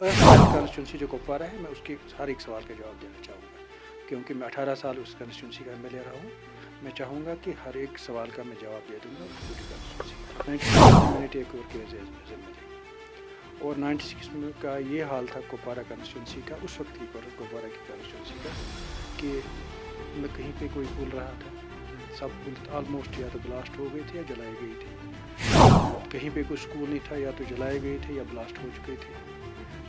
Constituency जो कुपवारा है, मैं उसके हर एक सवाल का जवाब देना चाहूँगा, क्योंकि मैं 18 साल उस कॉन्स्टिट्यूंसी का एमएलए रहा हूँ। मैं चाहूँगा कि हर एक सवाल का मैं जवाब दे दूँगा उस पूरी कॉन्स्टिट्यूंसी का। मैंने टेक ओवर किया जिम्मेदारी, और 96 में का ये हाल था कुपवारा कॉन्स्टिट्यूंसी का, उस वक्त की कुपवारा की कॉन्स्टिट्यूंसी का, कि मैं कहीं पे कोई पुल रहा था, सब पुल ऑलमोस्ट या तो ब्लास्ट हो गए थे या जलाए गए थे। कहीं पे कोई स्कूल नहीं था, या तो जलाए गए थे या ब्लास्ट हो चुके थे।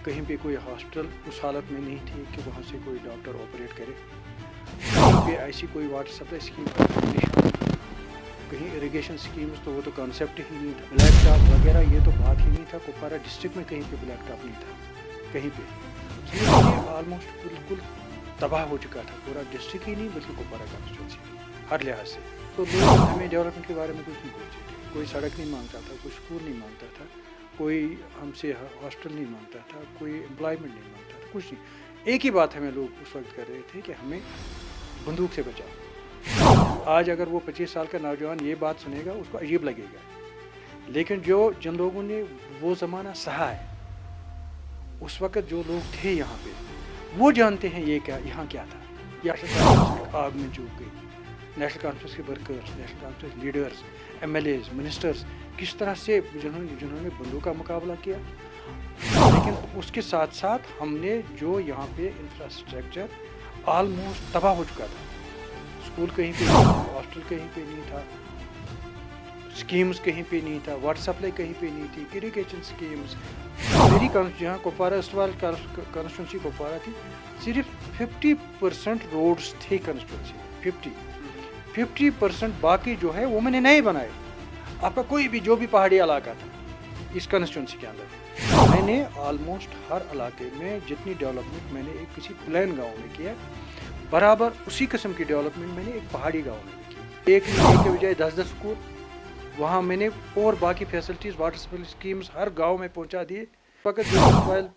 कहीं पे कोई हॉस्पिटल उस हालत में नहीं थी कि वहाँ से कोई डॉक्टर ऑपरेट करे। कहीं पे ऐसी कोई वाटर सप्लाई स्कीम कहीं इरिगेशन स्कीम्स, तो वो तो कॉन्सेप्ट ही नहीं था। ब्लैक टॉप वगैरह ये तो बात ही नहीं था। कुपवारा डिस्ट्रिक्ट में कहीं पे ब्लैक टॉप नहीं था कहीं पे। ये ऑलमोस्ट बिल्कुल तबाह हो चुका था, पूरा डिस्ट्रिक्ट ही नहीं बल्कि कुपवारा कॉन्स्टिट्यूंसी हर लिहाज से। तो लोग हमें डेवलपमेंट के बारे में कुछ नहीं पूछते थे, कोई सड़क नहीं मांगता था, कोई स्कूल नहीं मांगता था, कोई हमसे हॉस्टल नहीं मांगता था, कोई एम्प्लॉयमेंट नहीं मांगता था, कुछ नहीं। एक ही बात हमें लोग उस वक्त कर रहे थे कि हमें बंदूक से बचाओ। आज अगर वो 25 साल का नौजवान ये बात सुनेगा उसको अजीब लगेगा, लेकिन जिन लोगों ने वो ज़माना सहा है, उस वक्त जो लोग थे यहाँ पे, वो जानते हैं ये क्या यहाँ क्या था। या आग में झुक गई। नेशनल कॉन्फ्रेंस के workers, national conference leaders, MLAs, ministers किस तरह से जिन्होंने बंदूक का मुकाबला किया। लेकिन उसके साथ साथ हमने जो यहाँ पे इंफ्रास्ट्रक्चर ऑलमोस्ट तबाह हो चुका था, स्कूल कहीं पे नहीं था, हॉस्टल कहीं पे नहीं था, स्कीम्स कहीं पे नहीं था, वाटर सप्लाई कहीं पे नहीं थी, इरिगेशन स्कीम्स। मेरी जहाँ कुपवारा कॉन्स्टिट्यूंसी कुपवारा थी, सिर्फ 50% रोड्स थे कॉन्स्टिट्यूंसी, 50% बाकी जो है वो मैंने नहीं बनाए। आपका कोई भी जो भी पहाड़ी इलाका था इस कॉन्स्टिट्यूंसी के अंदर, मैंने ऑलमोस्ट हर इलाके में जितनी डेवलपमेंट मैंने एक किसी प्लान गांव में किया, बराबर उसी किस्म की डेवलपमेंट मैंने एक पहाड़ी गांव में की। एक के बजाय 10-10 स्कूल वहाँ मैंने, और बाकी फैसिलिटीज़, वाटर सप्लाई स्कीम्स हर गाँव में पहुँचा दिए। वक्त जो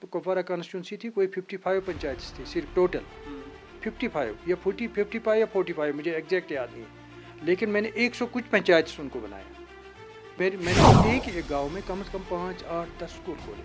कुपवारा कॉन्स्टिट्यूंसी थी, कोई 55 पंचायत थी सिर्फ टोटल, 55 या 55 या 45, मुझे एग्जैक्ट याद नहीं, लेकिन मैंने 100 कुछ पंचायत उनको बनाया। मैंने एक गांव में कम से कम 5, 8, 10 स्कूल खोले,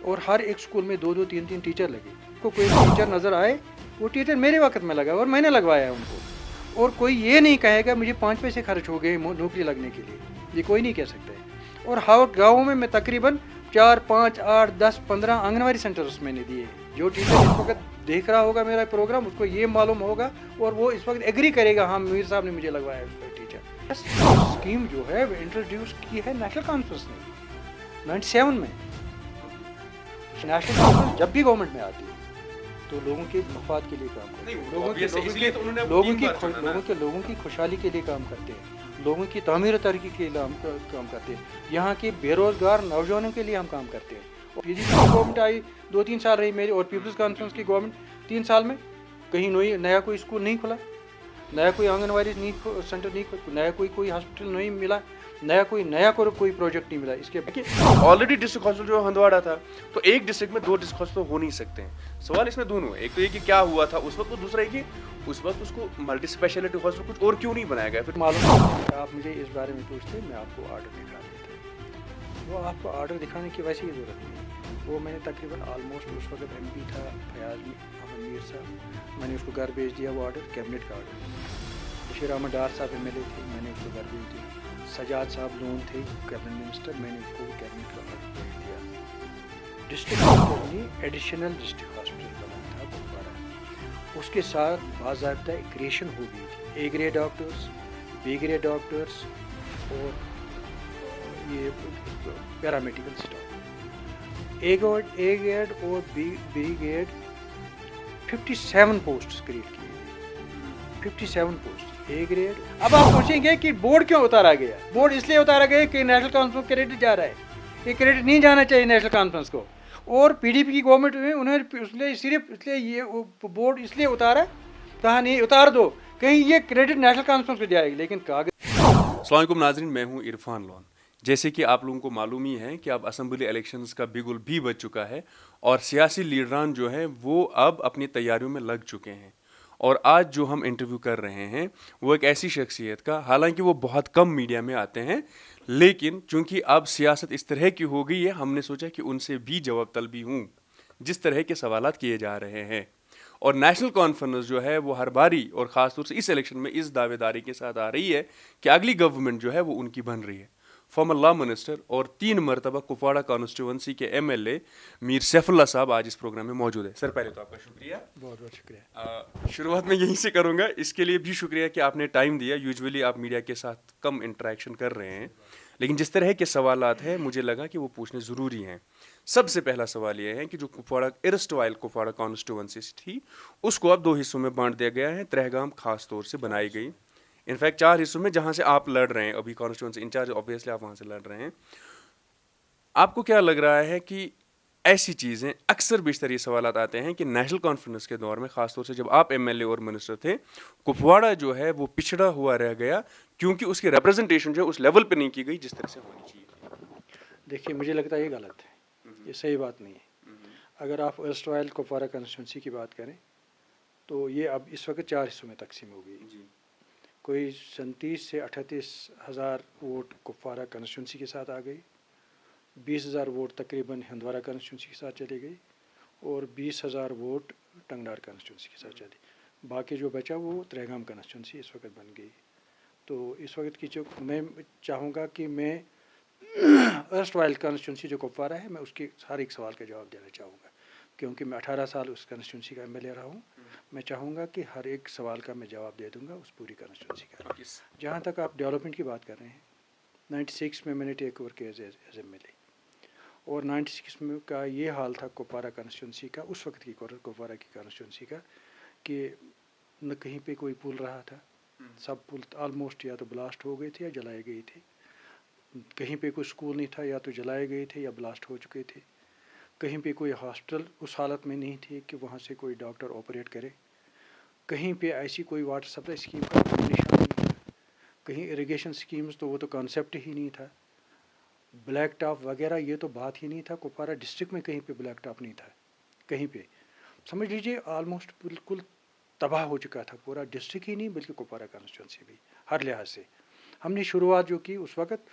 और हर एक स्कूल में 2-2, 3-3 टीचर लगे। को कोई टीचर नज़र आए, वो टीचर मेरे वक्त में लगा और मैंने लगवाया है उनको। और कोई ये नहीं कहेगा मुझे 5 पैसे खर्च हो गए नौकरी लगने के लिए, ये कोई नहीं कह सकता है। और हर गाँव में मैं तकरीबन 4, 5, 8, 10, 15 आंगनवाड़ी सेंटर्स मैंने दिए। जो टीचर इस वक्त देख रहा होगा मेरा प्रोग्राम, उसको ये मालूम होगा और वो इस वक्त एग्री करेगा, हाँ मीर साहब ने मुझे लगवाया है टीचर। स्कीम जो है वो इंट्रोड्यूस की है नेशनल कॉन्फ्रेंस ने 97 में। नेशनल कॉन्फ्रेंस जब भी गवर्नमेंट में आती है तो लोगों के मफाद के लिए काम करते हैं, लोगों की खुशहाली के लिए काम करते हैं, लोगों की तामीर तरक्की के लिए हम काम करते हैं, यहाँ के बेरोजगार नौजवानों के लिए हम काम करते हैं। और पीडीपी की गवर्नमेंट आई 2-3 साल रही मेरी, और पीपल्स कॉन्फ्रेंस की गवर्नमेंट 3 साल में कहीं नया कोई स्कूल नहीं खुला, नया कोई आंगनवाड़ी नहीं सेंटर नहीं, नया कोई हॉस्पिटल नहीं मिला, नया कोई प्रोजेक्ट नहीं मिला। इसके ऑलरेडी डिस्ट्रिक्ट हॉस्पिटल जो हंदवाड़ा था, तो एक डिस्ट्रिक्ट में 2 डिस्ट्रिक्ट हॉस्पिटल हो नहीं सकते हैं। सवाल इसमें दोनों है, एक तो ये कि क्या हुआ था उस वक्त, दूसरा ये कि उस वक्त उसको मल्टी स्पेशलिटी हॉस्पिटल कुछ और क्यों नहीं बनाया गया। फिर मालूम है, आप मुझे इस बारे में पूछते मैं आपको ऑर्डर दिखा देता। वो आपको ऑर्डर दिखाने की वैसे ही ज़रूरत नहीं, वो मैंने तकरीबन ऑलमोस्ट उस वक्त MP था फयाज अहमद मीर साहब, मैंने उसको घर भेज दिया वो ऑर्डर, कैबिनेट का ऑर्डर। बशीर अहमद डार साहब MLA थे, मैंने उसको घर भेज दिया। सजाद साहब लोन थे कैबिनेट मिनिस्टर, मैंने उसको कैबिनेट का ऑर्डर भेज दिया। District hospital additional district hospital बना था कुपवारा, उसके साथ बाज़ाब्ता क्रिएशन हो गई थी। A grade doctors, B grade doctors और ये पैरामेडिकल स्टाफ। A ग्रेड और B ग्रेड 57 पोस्ट क्रिएट किए, 57 पोस्ट A ग्रेड। अब आप पूछेंगे कि बोर्ड क्यों उतारा गया? बोर्ड इसलिए उतारा गया कि नेशनल कॉन्फ्रेंस क्रेडिट जा रहा है, ये क्रेडिट नहीं जाना चाहिए नेशनल कॉन्फ्रेंस को। और PDP की गवर्नमेंट में उन्होंने सिर्फ इसलिए ये बोर्ड इसलिए उतारा, कहा नहीं उतार दो, कहीं ये क्रेडिट नेशनल कॉन्फ्रेंस को जाएगी, लेकिन कागज। अस्सलाम वालेकुम नाज़रीन, मैं हूं इरफान लोन। जैसे कि आप लोगों को मालूम ही है कि अब असेंबली इलेक्शंस का बिगुल भी बज चुका है और सियासी लीडरान जो है वो अब अपनी तैयारियों में लग चुके हैं। और आज जो हम इंटरव्यू कर रहे हैं वो एक ऐसी शख्सियत का, हालांकि वो बहुत कम मीडिया में आते हैं, लेकिन चूंकि अब सियासत इस तरह की हो गई है, हमने सोचा कि उनसे भी जवाब तलबी हूँ। जिस तरह के सवालात किए जा रहे हैं। और नेशनल कॉन्फ्रेंस जो है वो हर बारी और ख़ास तौर से इस इलेक्शन में इस दावेदारी के साथ आ रही है कि अगली गवर्नमेंट जो है वो उनकी बन रही है। फॉर्मर लॉ मिनिस्टर और 3 मरतबा कुपवाड़ा कॉन्स्टिट्यूंसी के MLA मीर सैफुल्लाह साहब आज इस प्रोग्राम में मौजूद है। सर पहले तो आपका शुक्रिया, बहुत बहुत शुक्रिया। शुरुआत में यहीं से करूंगा, इसके लिए भी शुक्रिया कि आपने टाइम दिया। यूजुअली आप मीडिया के साथ कम इंटरेक्शन कर रहे हैं, लेकिन जिस तरह के सवालात हैं मुझे लगा कि वो पूछने ज़रूरी हैं। सबसे पहला सवाल ये है कि जो कुपवाड़ा एरस्टवाइल कुपवाड़ा कॉन्स्टिट्यूंसी थी उसको अब 2 हिस्सों में बांट दिया गया है। त्रेहगाम खास तौर से बनाई गई, इनफैक्ट 4 हिस्सों में, जहां से आप लड़ रहे हैं अभी कॉन्स्टिट्यूंसी इंचार्ज, ऑब्वियसली आप वहां से लड़ रहे हैं। आपको क्या लग रहा है कि ऐसी चीज़ें अक्सर बेशतर ये सवाल आते हैं कि नेशनल कॉन्फ्रेंस के दौर में, खासतौर से जब आप MLA और मिनिस्टर थे, कुपवाड़ा जो है वो पिछड़ा हुआ रह गया क्योंकि उसकी रिप्रेजेंटेशन जो है उस लेवल पे नहीं की गई जिस तरह से होनी चाहिए। देखिए, मुझे लगता है ये गलत है, ये सही बात नहीं है। अगर आप एरस्टवाइल कुपवाड़ा कॉन्स्टिट्यूंसी की बात करें तो ये अब इस वक्त 4 हिस्सों में तकसीम हो गई। कोई 37 से 38 हज़ार वोट कुपवाड़ा कॉन्स्टिट्यूंसी के साथ आ गई, 20,000 वोट तकरीबन हंदवाड़ा कॉन्स्टिट्यूंसी के साथ चली गई और 20,000 वोट टंगडार कॉन्स्टिट्यूंसी के साथ चली। बाकी जो बचा वो त्रेगाम कॉन्स्टिट्यूंसी इस वक्त बन गई। तो इस वक्त की जो मैं चाहूँगा कि मैं एरस्टवाइल कॉन्स्टिट्यूंसी जो कुपवाड़ा है, मैं उसके हर एक सवाल का जवाब देना चाहूँगा, क्योंकि मैं 18 साल उस कॉन्स्टिट्यूंसी का MLA रहा हूँ। मैं चाहूँगा कि हर एक सवाल का मैं जवाब दे दूँगा उस पूरी कॉन्स्टिट्यूंसी का। जहाँ तक आप डेवलपमेंट की बात कर रहे हैं, 96 में मैंने टेक ओवर किया एज MLA, और 96 में का ये हाल था कुपवाड़ा कॉन्स्टिट्यूंसी का, उस वक्त की कुपवाड़ा की कॉन्स्टिट्यूंसी का, कि न कहीं पे कोई पुल रहा था। सब पुल ऑलमोस्ट या तो ब्लास्ट हो गए थे या जलाए गए थे। कहीं पे कोई स्कूल नहीं था, या तो जलाए गए थे या ब्लास्ट हो चुके थे। कहीं पे कोई हॉस्पिटल उस हालत में नहीं थी कि वहाँ से कोई डॉक्टर ऑपरेट करे। कहीं पे ऐसी कोई वाटर सप्लाई स्कीम का कोई निशान नहीं था। कहीं इरिगेशन स्कीम्स तो वो तो कॉन्सेप्ट ही नहीं था। ब्लैक टॉप वगैरह ये तो बात ही नहीं था। कुपवाड़ा डिस्ट्रिक्ट में कहीं पे ब्लैक टॉप नहीं था। कहीं पे समझ लीजिए ऑलमोस्ट बिल्कुल तबाह हो चुका था पूरा डिस्ट्रिक्ट ही नहीं, बल्कि कुपवाड़ा कॉन्स्टिट्यूंसी भी हर लिहाज से। हमने शुरुआत जो की उस वक्त,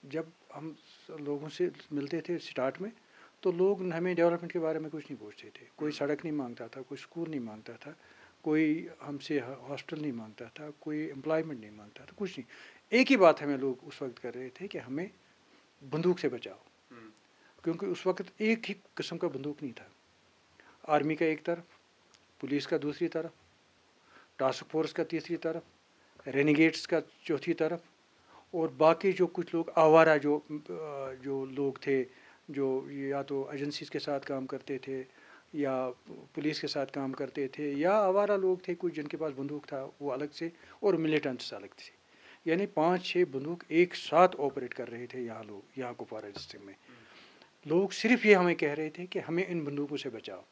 जब हम लोगों से मिलते थे स्टार्ट में, तो लोग हमें डेवलपमेंट के बारे में कुछ नहीं पूछते थे। कोई सड़क नहीं मांगता था, कोई स्कूल नहीं मांगता था, कोई हमसे हॉस्टल नहीं मांगता था, कोई एम्प्लॉयमेंट नहीं मांगता था, कुछ नहीं। एक ही बात हमें लोग उस वक्त कर रहे थे कि हमें बंदूक से बचाओ, क्योंकि उस वक्त एक ही किस्म का बंदूक नहीं था। आर्मी का एक तरफ, पुलिस का दूसरी तरफ, टास्क फोर्स का तीसरी तरफ, रेनिगेट्स का चौथी तरफ, और बाकी जो कुछ लोग आवारा जो लोग थे, जो या तो एजेंसीज के साथ काम करते थे या पुलिस के साथ काम करते थे, या आवारा लोग थे कुछ जिनके पास बंदूक था वो अलग से, और मिलिटेंट्स अलग थे। यानी 5-6 बंदूक एक साथ ऑपरेट कर रहे थे यहाँ लोग, यहाँ कुपवाड़ा डिस्ट्रिक्ट में। लोग सिर्फ ये हमें कह रहे थे कि हमें इन बंदूकों से बचाओ।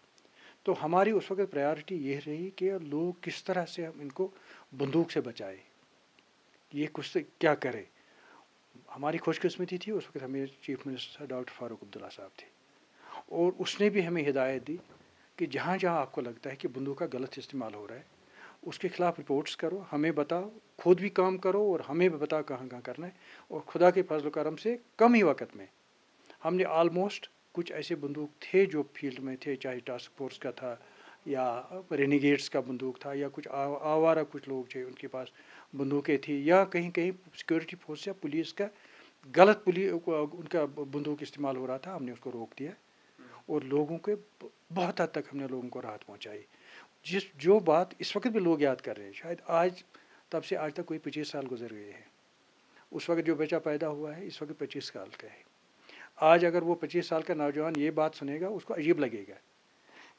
तो हमारी उस वक्त प्रायोरिटी ये रही कि लोग किस तरह से हम इनको बंदूक से बचाए, ये कुछ क्या करें। हमारी खुशकिस्मती थी उस वक्त हमें chief minister doctor Farooq Abdullah साहब थे, और उसने भी हमें हिदायत दी कि जहाँ जहाँ आपको लगता है कि बंदूक का गलत इस्तेमाल हो रहा है, उसके खिलाफ रिपोर्ट्स करो, हमें बताओ, खुद भी काम करो और हमें भी बताओ कहाँ कहाँ करना है। और खुदा के फजल करम से कम ही वक्त में हमने ऑलमोस्ट कुछ ऐसे बंदूक थे जो फील्ड में थे, चाहे टास्क फोर्स का था या रेनिगेट्स का बंदूक था, या कुछ आवारा कुछ लोग थे उनके पास बंदूकें थी, या कहीं कहीं सिक्योरिटी फोर्स या पुलिस का गलत उनका बंदूक इस्तेमाल हो रहा था। हमने उसको रोक दिया और लोगों के बहुत हद तक हमने लोगों को राहत पहुंचाई। जो बात इस वक्त भी लोग याद कर रहे हैं, शायद आज तब से आज तक कोई 25 साल गुजर गए हैं। उस वक्त जो बच्चा पैदा हुआ है इस वक्त 25 साल का है। आज अगर वो 25 साल का नौजवान ये बात सुनेगा उसको अजीब लगेगा,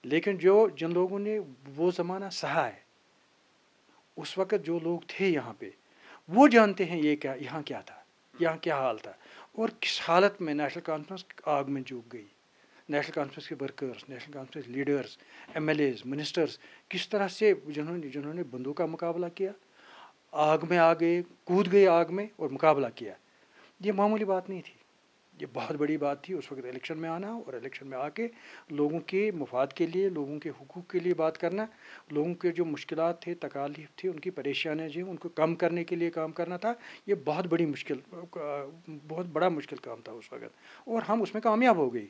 लेकिन जिन लोगों ने वो ज़माना सहा है, उस वक्त जो लोग थे यहाँ पे, वो जानते हैं ये क्या, यहाँ क्या था, यहाँ क्या हाल था, और किस हालत में नेशनल कॉन्फ्रेंस आग में झुक गई। नेशनल कॉन्फ्रेंस के workers, national conference leaders, MLAs, ministers किस तरह से जिन्होंने बंदूक का मुकाबला किया, आग में आ गए, कूद गए आग में और मुकाबला किया। ये मामूली बात नहीं थी, ये बहुत बड़ी बात थी उस वक्त इलेक्शन में आना, और इलेक्शन में आके लोगों के मफाद के लिए, लोगों के हुकूक के लिए बात करना, लोगों के जो मुश्किलात थे, तकालीफ थी, उनकी परेशानियाँ जी, उनको कम करने के लिए काम करना था। ये बहुत बड़ा मुश्किल काम था उस वक्त, और हम उसमें कामयाब हो गई।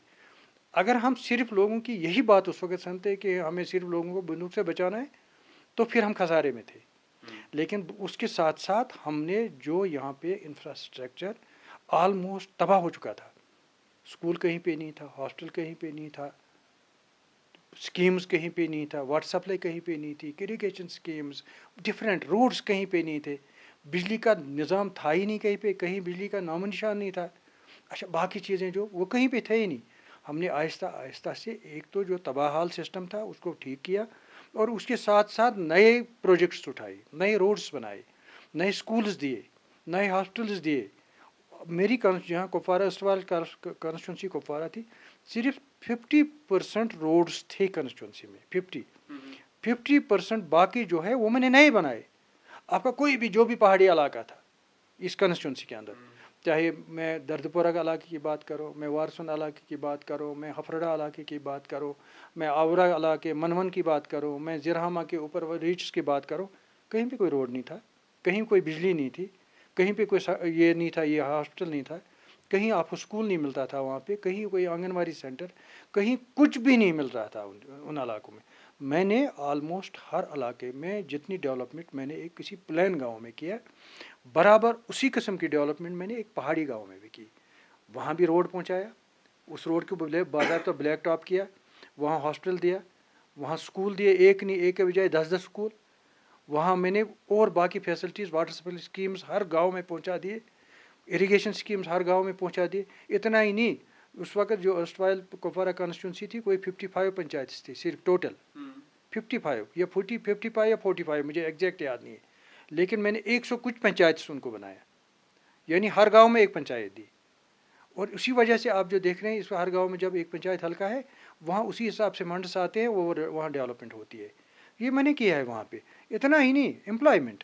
अगर हम सिर्फ लोगों की यही बात उस वक्त सुनते कि हमें सिर्फ लोगों को बंदूक से बचाना है, तो फिर हम खसारे में थे। लेकिन उसके साथ साथ हमने जो यहाँ पे इंफ्रास्ट्रक्चर ऑलमोस्ट तबाह हो चुका था, स्कूल कहीं पे नहीं था, हॉस्टल कहीं पे नहीं था, स्कीम्स कहीं पे नहीं था, वाटर सप्लाई कहीं पे नहीं थी, इरिगेशन स्कीम्स, डिफरेंट रोड्स कहीं पे नहीं थे, बिजली का निज़ाम था ही नहीं कहीं पे, कहीं बिजली का नामो निशान नहीं था। अच्छा, बाकी चीज़ें जो वो कहीं पे थे ही नहीं। हमने आहिस्ता आहिस्ता से एक तो जो तबाहाल सिस्टम था उसको ठीक किया, और उसके साथ साथ नए प्रोजेक्ट्स उठाए, नए रोड्स बनाए, नए स्कूल्स दिए, नए हॉस्टल्स दिए। मेरी जहाँ कुपवारा इस्टवाल कॉन्स्टिट्यूंसी कुपवारा थी, सिर्फ 50% रोड्स थे कॉन्स्टिट्यूंसी में, 50%, बाकी जो है वो मैंने नए बनाए। आपका कोई भी जो भी पहाड़ी इलाका था इस कॉन्स्टिट्यूंसी के अंदर, चाहे मैं दर्दपुरा के इलाके की बात करो, मैं वारसन इलाके की बात करो, मैं हफरड़ा इलाके की बात करो, मैं आवरा इलाके मनवन की बात करो, मैं जिरहामा के ऊपर रीच की बात करो, कहीं भी कोई रोड नहीं था, कहीं कोई बिजली नहीं थी, कहीं पे कोई ये नहीं था, ये हॉस्पिटल नहीं था, कहीं आपको स्कूल नहीं मिलता था वहाँ पे, कहीं कोई आंगनवाड़ी सेंटर, कहीं कुछ भी नहीं मिल रहा था उन इलाकों में। मैंने ऑलमोस्ट हर इलाके में जितनी डेवलपमेंट मैंने एक किसी प्लान गांव में किया, बराबर उसी किस्म की डेवलपमेंट मैंने एक पहाड़ी गांव में भी की। वहाँ भी रोड पहुँचाया, उस रोड को बाज़ाब्ता ब्लैक टॉप किया, वहाँ हॉस्पिटल दिया, वहाँ स्कूल दिए, एक नहीं, एक के बजाय 10-10 स्कूल वहाँ मैंने, और बाकी फैसिलिटीज़, वाटर सप्लाई स्कीम्स हर गांव में पहुँचा दिए, इरिगेशन स्कीम्स हर गांव में पहुँचा दिए। इतना ही नहीं, उस वक्त जो अर्स्टवाइल कुपवारा कॉन्स्टिट्यूंसी थी, कोई 55 पंचायत थी सिर्फ टोटल, 55 या 55 या 45, मुझे एग्जैक्ट याद नहीं है, लेकिन मैंने 100 कुछ पंचायत उनको बनाया, यानी हर गांव में एक पंचायत दी। और उसी वजह से आप जो देख रहे हैं, इस हर गांव में जब एक पंचायत हल्का है, वहाँ उसी हिसाब से मंडस आते हैं, वो वहाँ डेवलपमेंट होती है। ये मैंने किया है वहाँ पे। इतना ही नहीं, एम्प्लॉयमेंट,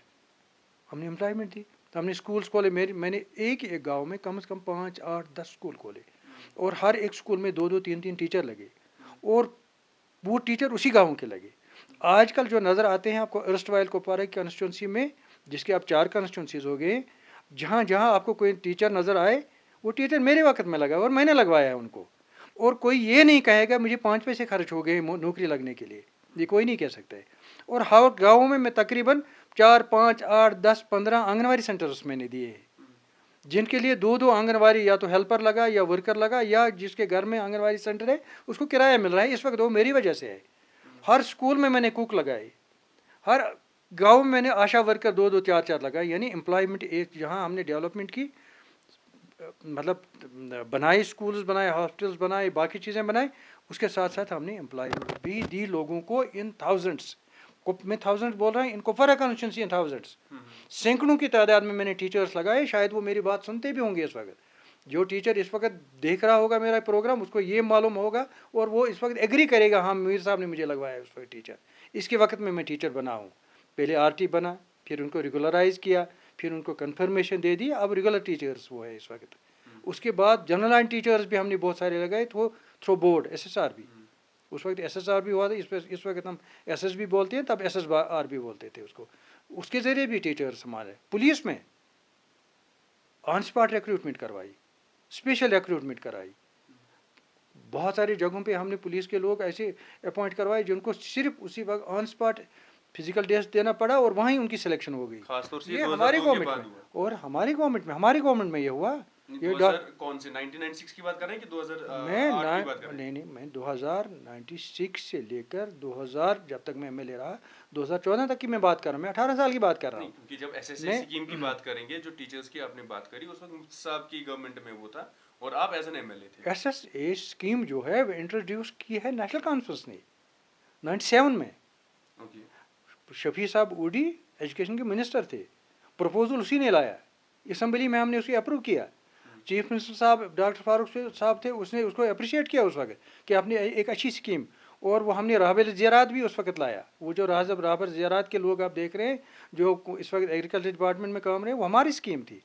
हमने एम्प्लॉयमेंट दी, तो हमने स्कूल्स खोले। मैंने एक गांव में कम से कम 5, 8, 10 स्कूल खोले, और हर एक स्कूल में 2-2, 3-3 टीचर लगे, और वो टीचर उसी गाँव के लगे। आजकल जो नज़र आते हैं आपको अर्स्टवाइल कुपवारा की कॉन्स्टिट्यूंसी में, जिसके आप 4 कॉन्स्टिट्यूंसीज हो गए, जहाँ जहाँ आपको कोई टीचर नज़र आए, वो टीचर मेरे वक्त में लगा और मैंने लगवाया है उनको। और कोई ये नहीं कहेगा मुझे 5 पैसे खर्च हो गए नौकरी लगने के लिए, ये कोई नहीं कह सकता है। और हर गाँव में मैं तकरीबन 4, 5, 8, 10, 15 आंगनवाड़ी सेंटर्स मैंने दिए हैं, जिनके लिए 2-2 आंगनवाड़ी या तो हेल्पर लगा या वर्कर लगा, या जिसके घर में आंगनवाड़ी सेंटर है उसको किराया मिल रहा है इस वक्त, वो मेरी वजह से है। हर स्कूल में मैंने कुक लगाए, हर गांव में मैंने आशा वर्कर 2-2, 4-4 लगाए, यानी एम्प्लॉयमेंट एक जहां हमने डेवलपमेंट की, मतलब बनाए, स्कूल्स बनाए, हॉस्पिटल्स बनाए, बाकी चीज़ें बनाई, उसके साथ साथ हमने एम्प्लॉयमेंट भी दी लोगों को इन थाउजेंड्स। मैं थाउजेंड्स बोल रहा हूँ, इन कुपवारा कॉन्स्टिट्यूंसी इन थाउजेंड्स, सैकड़ों की तादाद में मैंने टीचर्स लगाए। शायद वो मेरी बात सुनते भी होंगे इस वक्त, जो टीचर इस वक्त देख रहा होगा मेरा प्रोग्राम, उसको ये मालूम होगा, और वो इस वक्त एग्री करेगा, हाँ मीर साहब ने मुझे लगवाया उस वक्त टीचर। इसके वक्त में मैं टीचर बना हूँ, पहले आरटी बना, फिर उनको रेगुलराइज किया, फिर उनको कन्फर्मेशन दे दी, अब रेगुलर टीचर्स वो है इस वक्त। उसके बाद जनरल लाइन टीचर्स भी हमने बहुत सारे लगाए, तो थ्रू बोर्ड SSR भी, उस वक्त SSR भी हुआ था, इस वक्त हम SS भी बोलते हैं, तब SSR भी बोलते थे उसको। उसके ज़रिए भी टीचर्स हमारे, पुलिस में ऑन स्पॉट रिक्रूटमेंट करवाई, स्पेशल रिक्रूटमेंट कराई, बहुत सारी जगहों पे हमने पुलिस के लोग ऐसे अपॉइंट करवाए जिनको सिर्फ उसी वक्त ऑन स्पॉट फिजिकल टेस्ट देना पड़ा, और वहीं उनकी सिलेक्शन हो गई। खासतौर से ये 2002 हमारी के गवर्नमेंट बाद में, हुआ। और हमारी गवर्नमेंट में ये हुआ। ये 2000 कौन से 1996 की बात कर रहे हैं कि 2008 की बात कर रहे हैं? नहीं, मैं 2096 से लेकर 2000, जब तक मैं MLA रहा, 2014 तक की मैं बात कर रहा हूँ, मैं 18 साल की बात कर रहा नहीं, हूँ। क्योंकि जब SSA स्कीम की बात करेंगे, जो टीचर्स की आपने बात करी, उस वक्त मुफ्ती साहब की गवर्नमेंट में वो था, और आप एज एन MLA थे। SSA स्कीम जो है वो इंट्रोड्यूस की है नेशनल कॉन्फ्रेंस ने 97 में। ओके, शफी साहब ऊडी एजुकेशन के मिनिस्टर थे, प्रपोजल उसी ने लाया, असम्बली में हमने उसे अप्रूव किया। चीफ मिनिस्टर साहब डॉक्टर फारूक साहब थे, उसने उसको अप्रिशिएट किया उस वक्त कि आपने एक अच्छी स्कीम, और वो हमने राहबर ज़राअत भी उस वक्त लाया। वो जो राहबर ज़राअत के लोग आप देख रहे हैं जो इस वक्त एग्रीकल्चर डिपार्टमेंट में काम रहे हैं, वो हमारी स्कीम थी,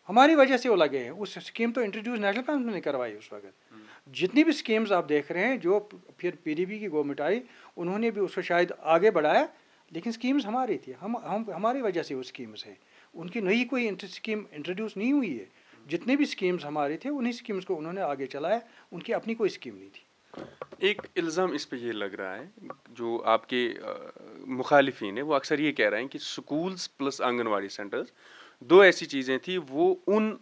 हमारी वजह से वो लगे हैं। उस स्कीम तो इंट्रोड्यूस नेशनल काउंसिल ने करवाई उस वक्त। जितनी भी स्कीम्स आप देख रहे हैं, जो फिर PDP की गवर्नमेंट आई, उन्होंने भी उसको शायद आगे बढ़ाया, लेकिन स्कीम्स हमारी थी, हम हमारी वजह से वो स्कीम्स हैं, उनकी नई कोई स्कीम इंट्रोड्यूस नहीं हुई है। جتنے بھی اسکیمز ہماری تھے انہیں اسکیمز کو انہوں نے آگے چلایا, ان کی اپنی کوئی اسکیم نہیں تھی. ایک الزام اس پہ یہ لگ رہا ہے, جو آپ کے مخالفین ہیں وہ اکثر یہ کہہ رہے ہیں کہ سکولز پلس آنگن واڑی سینٹرز دو ایسی چیزیں تھیں, وہ ان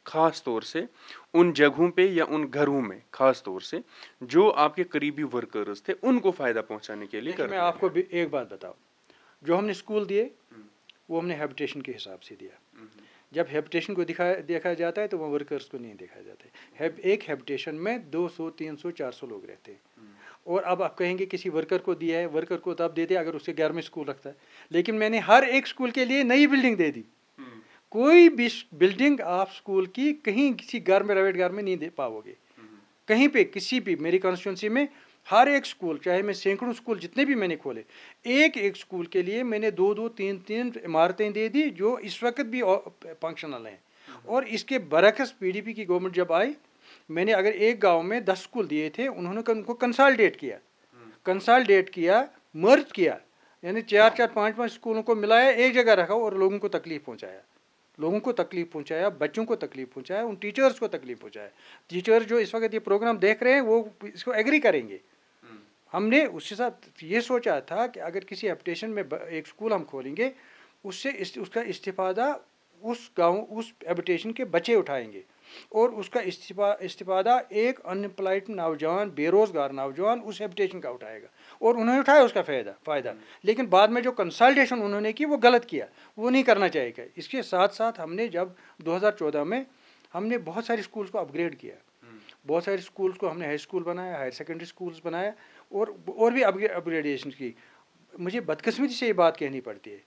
خاص طور سے ان جگہوں پہ یا ان گھروں میں خاص طور سے جو آپ کے قریبی ورکرز تھے ان کو فائدہ پہنچانے کے لیے میں آپ کو بھی ایک بات بتاؤں, جو ہم نے اسکول دیے وہ ہم نے ہیبیٹیشن کے حساب سے دیا. جب ہیبیٹیشن کو دیکھا جاتا ہے تو وہ ورکرز کو نہیں دیکھا جاتا ہے. ایک ہیبیٹیشن میں 200 300 400 لوگ رہتے ہیں, اور اب آپ کہیں گے کسی ورکر کو دیا ہے, ورکر کو تب دیتے اگر اس کے گھر میں اسکول رکھتا ہے. لیکن میں نے ہر ایک اسکول کے لیے نئی بلڈنگ دے دی. کوئی بھی بلڈنگ آپ اسکول کی کہیں کسی گھر میں پرائیویٹ گھر میں نہیں دے پاؤ گے کہیں پہ, کسی بھی میری کانسٹیٹوئنسی میں ہر ایک اسکول, چاہے میں سینکڑوں اسکول جتنے بھی میں نے کھولے, ایک اسکول کے لیے میں نے 2 2 3 3 عمارتیں دے دی جو اس وقت بھی فنکشنل ہیں. اور اس کے برعکس پی ڈی پی کی گورنمنٹ جب آئی, میں نے اگر ایک گاؤں میں 10 اسکول دیے تھے, انہوں نے ان کو کنسالڈیٹ کیا, مرج کیا, یعنی 4 4 5 5 اسکولوں کو ملایا, ایک جگہ رکھا اور لوگوں کو تکلیف پہنچایا, بچوں کو تکلیف پہنچایا, ان ٹیچرز کو تکلیف پہنچایا. ٹیچر جو اس وقت یہ پروگرام دیکھ رہے ہیں وہ اس کو ایگری کریں گے. ہم نے اس کے ساتھ یہ سوچا تھا کہ اگر کسی ہیبیٹیشن میں ایک اسکول ہم کھولیں گے, اس سے اس کا استفادہ اس گاؤں اس ہیبیٹیشن کے بچے اٹھائیں گے, اور اس کا استفادہ ایک انمپلائڈ نوجوان, بے روزگار نوجوان اس ہیبیٹیشن کا اٹھائے گا, اور انہوں نے اٹھایا اس کا فائدہ. لیکن بعد میں جو کنسلٹیشن انہوں نے کی وہ غلط کیا, وہ نہیں کرنا چاہیے گا. اس کے ساتھ ساتھ ہم نے جب 2014 میں ہم نے بہت سارے اسکولس کو اپ گریڈ کیا, بہت سارے اسکولس کو ہم نے ہائی اسکول بنایا, ہائر سیکنڈری اسکولس بنایا, اور بھی اپ گریڈیشن کی. مجھے بدقسمتی سے یہ بات کہنی پڑتی ہے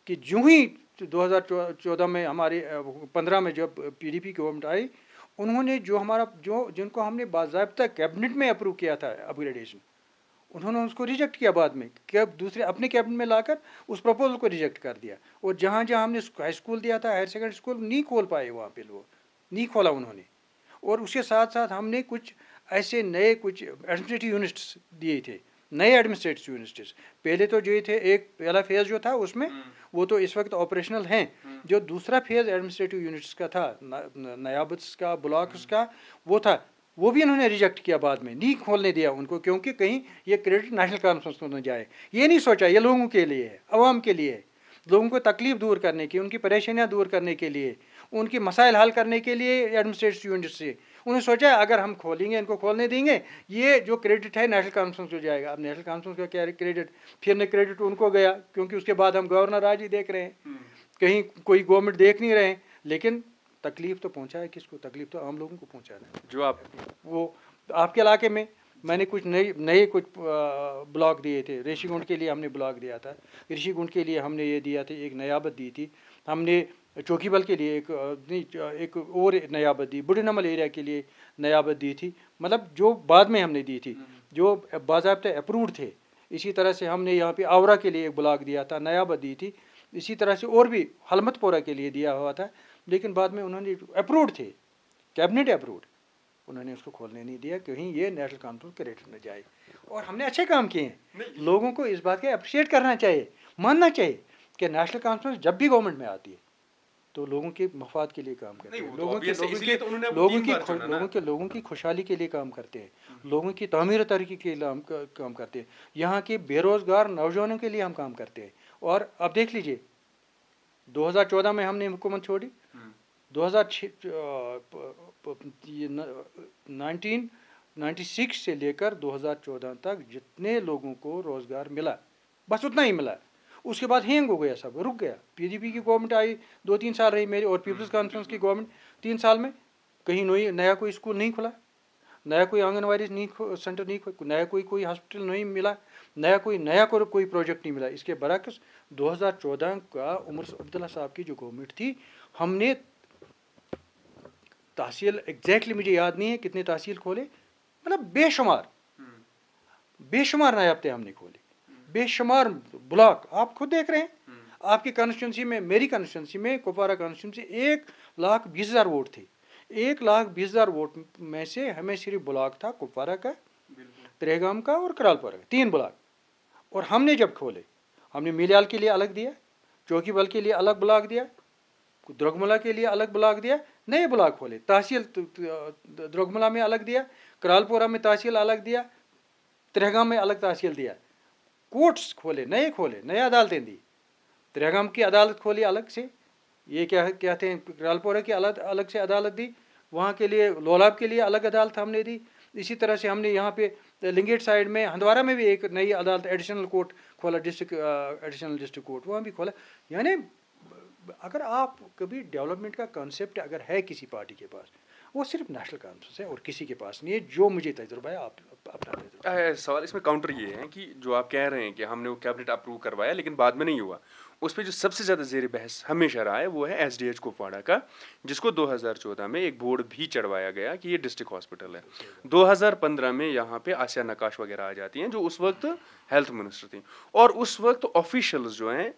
کہ جو ہی 2014 میں ہماری 15 میں جب پی ڈی پی گورنمنٹ آئی, انہوں نے جن کو ہم نے باضابطہ کیبنٹ میں اپروو کیا تھا اپ گریڈیشن, انہوں نے اس کو ریجیکٹ کیا بعد میں, دوسرے اپنے کیبنٹ میں لا کر اس پروپوزل کو ریجیکٹ کر دیا. اور جہاں ہم نے ہائی اسکول دیا تھا, ہائر سیکنڈری اسکول نہیں کھول پائے, وہاں پہ لوگ نہیں کھولا انہوں نے. اور اس کے ساتھ ساتھ ہم نے کچھ ایسے نئے ایڈمنسٹریٹو یونٹس دیے تھے, نئے ایڈمنسٹریٹو یونٹس. پہلے تو جو تھے ایک پہلا فیز جو تھا اس میں وہ تو اس وقت آپریشنل ہیں. جو دوسرا فیز ایڈمنسٹریٹو یونٹس کا تھا, نیابتس کا, بلاکس کا, وہ تھا, وہ بھی انہوں نے ریجیکٹ کیا بعد میں, نہیں کھولنے دیا ان کو, کیونکہ کہیں یہ کریڈٹ نیشنل کانفرنس کو نہ جائے. یہ نہیں سوچا یہ لوگوں کے لیے ہے, عوام کے لیے ہے, لوگوں کو تکلیف دور کرنے کی, ان کی پریشانیاں دور کرنے کے لیے, ان کے مسائل حل کرنے کے لیے ایڈمنسٹریٹو یونٹ سے انہوں نے سوچا اگر ہم کھولیں گے, ان کو کھولنے دیں گے, یہ جو کریڈٹ ہے نیشنل کانفرنس کو جائے گا. اب نیشنل کانفرنس کا کیا کریڈٹ, پھر نہ کریڈٹ ان کو گیا, کیونکہ اس کے بعد ہم گورنر آج ہی دیکھ رہے ہیں, کہیں کوئی گورنمنٹ دیکھ نہیں رہے ہیں. لیکن تکلیف تو پہنچا ہے کس کو, تکلیف تو عام لوگوں کو پہنچانا ہے. جو آپ کے علاقے میں نے کچھ نئے کچھ بلاک دیے تھے. ریشی گنڈ کے لیے ہم نے بلاک دیا تھا, ریشی گنڈ کے لیے ہم نے یہ دیا تھا, ایک نیابت دی تھی. ہم نے چوکی بل کے لیے ایک اور نیابت دی, بڑی نمل ایریا کے لیے نیابت دی تھی. مطلب جو بعد میں ہم نے دی تھی, جو باضابطہ اپروڈ تھے. اسی طرح سے ہم نے یہاں پہ آورا کے لیے ایک بلاک دیا تھا, نیابت دی تھی. اسی طرح سے اور بھی حلمت پورہ کے لیے دیا ہوا تھا, لیکن بعد میں انہوں نے اپروڈ تھے, کیبنٹ اپروڈ, انہوں نے اس کو کھولنے نہیں دیا, کہیں یہ نیشنل کانفرنس کے ریٹ نہ جائے. اور ہم نے اچھے کام کیے ہیں, لوگوں کو اس بات کا اپریشیٹ کرنا چاہیے, ماننا چاہیے کہ نیشنل کانفرنس جب بھی گورنمنٹ میں آتی ہے تو لوگوں کے مفاد کے لیے کام کرتے ہیں, لوگوں کی خوشحالی کے لیے کام کرتے ہیں, لوگوں کی تعمیر و ترقی کے لیے ہم کام کرتے ہیں, یہاں کے بے روزگار نوجوانوں کے لیے ہم کام کرتے ہیں. اور اب دیکھ لیجئے 2014 میں ہم نے حکومت چھوڑی, 1996 سے لے کر 2014 تک جتنے لوگوں کو روزگار ملا بس اتنا ہی ملا. اس کے بعد ہینگ ہو گیا, سب رک گیا. پی ڈی پی کی گورنمنٹ آئی 2-3 سال رہی میری, اور پیپلز کانفرنس کی گورنمنٹ 3 سال میں کہیں نیا کوئی اسکول نہیں کھلا, نیا کوئی آنگن واڑی سینٹر نہیں کھلا, نیا کوئی ہاسپٹل نہیں ملا, نیا کوئی پروجیکٹ نہیں ملا. اس کے برعکس 2014 کا عمر عبداللہ صاحب کی جو گورنمنٹ تھی, ہم نے تحصیل ایگزیکٹلی مجھے یاد نہیں ہے کتنے تحصیل کھولے, مطلب بے شمار نیابتیں ہم نے کھولی, بے شمار بلاک. آپ خود دیکھ رہے ہیں, آپ کی کانسٹیٹوئنسی میں, میری کانسٹیٹوئنسی میں, کپوارہ کانسٹیٹوئنسی 1,20,000 ووٹ تھے. 1,20,000 ووٹ میں سے ہمیں صرف بلاک تھا کپوارہ کا, تریگام کا اور کرالپورہ کا, 3 بلاک. اور ہم نے جب کھولے, ہم نے میلیال کے لیے الگ دیا, چوکی بل کے لیے الگ بلاک دیا, درگملا کے لیے الگ بلاک دیا, नए ब्लॉक खोले, तहसील द्रोगमला में अलग दिया, करालपुरा में तहसील अलग दिया, त्रेहगाम में अलग तहसील दिया, कोर्ट्स खोले, नए अदालतें दी, त्रेहगाम की अदालत खोली अलग से, ये क्या कहते हैं करालपुरा की अलग से अदालत दी, वहाँ के लिए लोलाब के लिए अलग अदालत हमने दी। इसी तरह से हमने यहाँ पे लिंगेट साइड में हंदवारा में भी एक नई अदालत एडिशनल कोर्ट खोला, एडिशनल डिस्ट्रिक्ट कोर्ट वहाँ भी खोला। यानी अगर आप कभी डेवलपमेंट का कॉन्सेप्ट अगर है किसी पार्टी के पास, वो सिर्फ नेशनल कॉन्फ्रेंस है और किसी के पास नहीं है, जो मुझे तजुर्बा है आप अपना तजुर्बा। सवाल इसमें काउंटर ये है कि जो आप कह रहे हैं कि हमने वो कैबिनेट अप्रूव करवाया लेकिन बाद में नहीं हुआ, उस पर जो सबसे ज़्यादा जेर बहस हमेशा रहा है वो है SDH कुपवाड़ा का, जिसको 2014 में एक बोर्ड भी चढ़वाया गया कि ये डिस्ट्रिक्ट हॉस्पिटल है। 2015 में यहाँ पे आसिया नकाश वगैरह आ जाती हैं जो उस वक्त हेल्थ मिनिस्टर थी, और उस वक्त ऑफिशियल्स जो हैं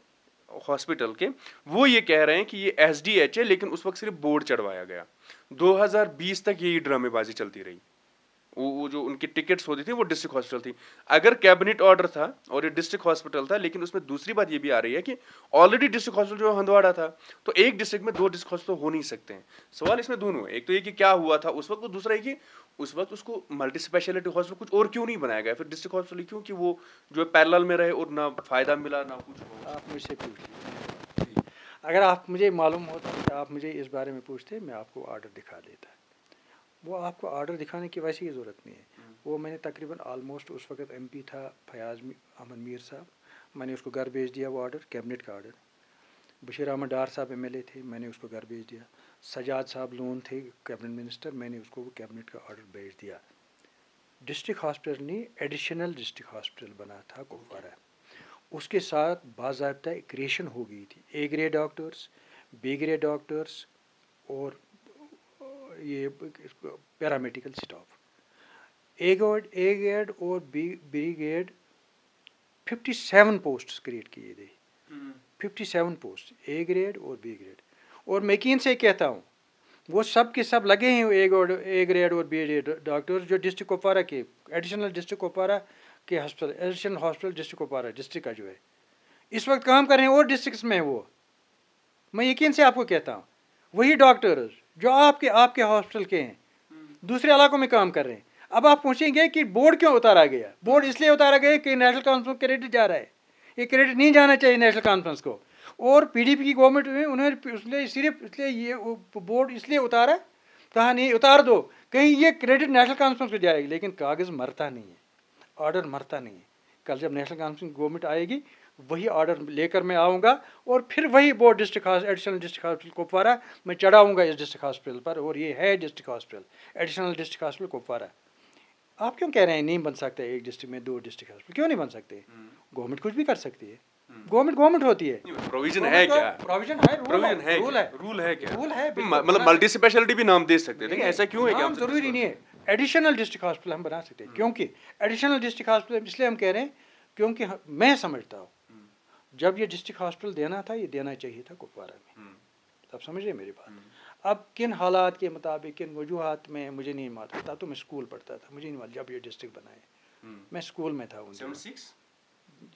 हॉस्पिटल के वो ये कह रहे हैं कि ये SDH है, लेकिन उस वक्त सिर्फ बोर्ड चढ़वाया गया। 2020 तक यही ड्रामेबाजी चलती रही। वो जो उनकी टिकट्स होती थी वो डिस्ट्रिक्ट हॉस्पिटल थी। अगर कैबिनेट ऑर्डर था और ये डिस्ट्रिक्ट हॉस्पिटल था, लेकिन उसमें दूसरी बात ये भी आ रही है कि ऑलरेडी डिस्ट्रिक्ट हॉस्पिटल जो हंदवाड़ा था, तो एक डिस्ट्रिक्ट में 2 डिस्ट्रिक्ट हॉस्पिटल हो नहीं सकते हैं। सवाल इसमें दोनों है, एक तो ये कि क्या हुआ था उस वक्त, और दूसरा ये कि उस वक्त उसको मल्टी स्पेशलिटी हॉस्पिटल कुछ और क्यों नहीं बनाया गया फिर डिस्ट्रिक्ट हॉस्पिटल, क्यों कि वो जो है पैरेलल में रहे और ना फायदा मिला ना कुछ हो। आप मुझसे पूछ लीजिए, अगर आप मुझे मालूम होता कि आप मुझे इस बारे में पूछते, मैं आपको ऑर्डर दिखा देता। वो आपको ऑर्डर दिखाने की वैसे ही ज़रूरत नहीं है। वो मैंने तकरीबन ऑलमोस्ट उस वक्त MP था फयाज अहमद मीर साहब, मैंने उसको घर भेज दिया वो ऑर्डर, कैबिनेट का ऑर्डर। बशीर अहमद डार साहब MLA थे, मैंने उसको घर भेज दिया। सजाद साहब लोन थे कैबिनेट मिनिस्टर, मैंने उसको वो कैबिनेट का ऑर्डर भेज दिया। डिस्ट्रिक्ट हॉस्पिटल नहीं, एडिशनल डिस्ट्रिक्ट हॉस्पिटल बना था कुपवाड़ा। उसके साथ बाज़ाब्ता क्रिएशन हो गई थी, A grade doctors, B grade doctors और ये पैरामेडिकल स्टाफ। A ग्रेड और B ग्रेड 57 पोस्ट्स क्रिएट किए गए, 57 पोस्ट A ग्रेड और B ग्रेड। और मैं यकीन से कहता हूँ वो सब के सब लगे हैं A ग्रेड और B ग्रेड डॉक्टर्स जो डिस्ट्रिक्ट कुपवाड़ा के एडिशनल डिस्ट्रिक्ट कुपवाड़ा के hospital, additional hospital district Kupwara district का जो है इस वक्त काम कर रहे हैं और डिस्ट्रिक्ट्स में वो, मैं यकीन से आपको कहता हूँ वही डॉक्टर्स जो आपके हॉस्पिटल के हैं दूसरे इलाकों में काम कर रहे हैं। अब आप पूछेंगे कि बोर्ड क्यों उतारा गया? बोर्ड इसलिए उतारा गया कि नेशनल कॉन्फ्रेंस क्रेडिट जा रहा है, ये क्रेडिट नहीं जाना चाहिए नेशनल कॉन्फ्रेंस को। और PDP की गवर्नमेंट में उन्होंने सिर्फ इसलिए ये बोर्ड इसलिए उतारा, कहा नहीं उतार दो, कहीं ये क्रेडिट नेशनल कॉन्फ्रेंस को जाएगी। लेकिन कागज़ मरता नहीं है, ऑर्डर मरता नहीं है। कल जब नेशनल कॉन्फ्रेंस गवर्नमेंट आएगी वही ऑर्डर लेकर मैं आऊँगा और फिर वही board district additional district hospital Kupwara मैं चढ़ाऊँगा इस डिस्ट्रिक्ट हॉस्पिटल पर, और ये है district hospital, additional district hospital Kupwara. आप क्यों कह रहे हैं नहीं बन सकता एक डिस्ट्रिक्ट में 2 डिस्ट्रिक्ट हॉस्पिटल? क्यों नहीं बन सकते? गवर्नमेंट कुछ भी कर सकती है, गवर्नमेंट होती है। प्रोविजन है क्या? प्रोविजन है, रूल है क्या? रूल है, मतलब मल्टी स्पेशलिटी भी नाम दे सकते हैं, ऐसा क्यों है? नाम जरूरी नहीं है, एडिशनल डिस्ट्रिक्ट हॉस्पिटल हम बना सकते हैं। क्योंकि एडिशनल डिस्ट्रिक्ट हॉस्पिटल इसलिए हम कह रहे हैं क्योंकि मैं समझता हूँ जब ये डिस्ट्रिक्ट हॉस्पिटल देना था, ये देना चाहिए था कुपवाड़ा में। आप समझ रहे मेरी बात? अब किन हालात के मुताबिक, किन वजूहात में मुझे नहीं मालूम था, तो मैं स्कूल पढ़ता था, मुझे नहीं मालूम जब ये डिस्ट्रिक्ट बनाए, मैं स्कूल में था उन दिनों।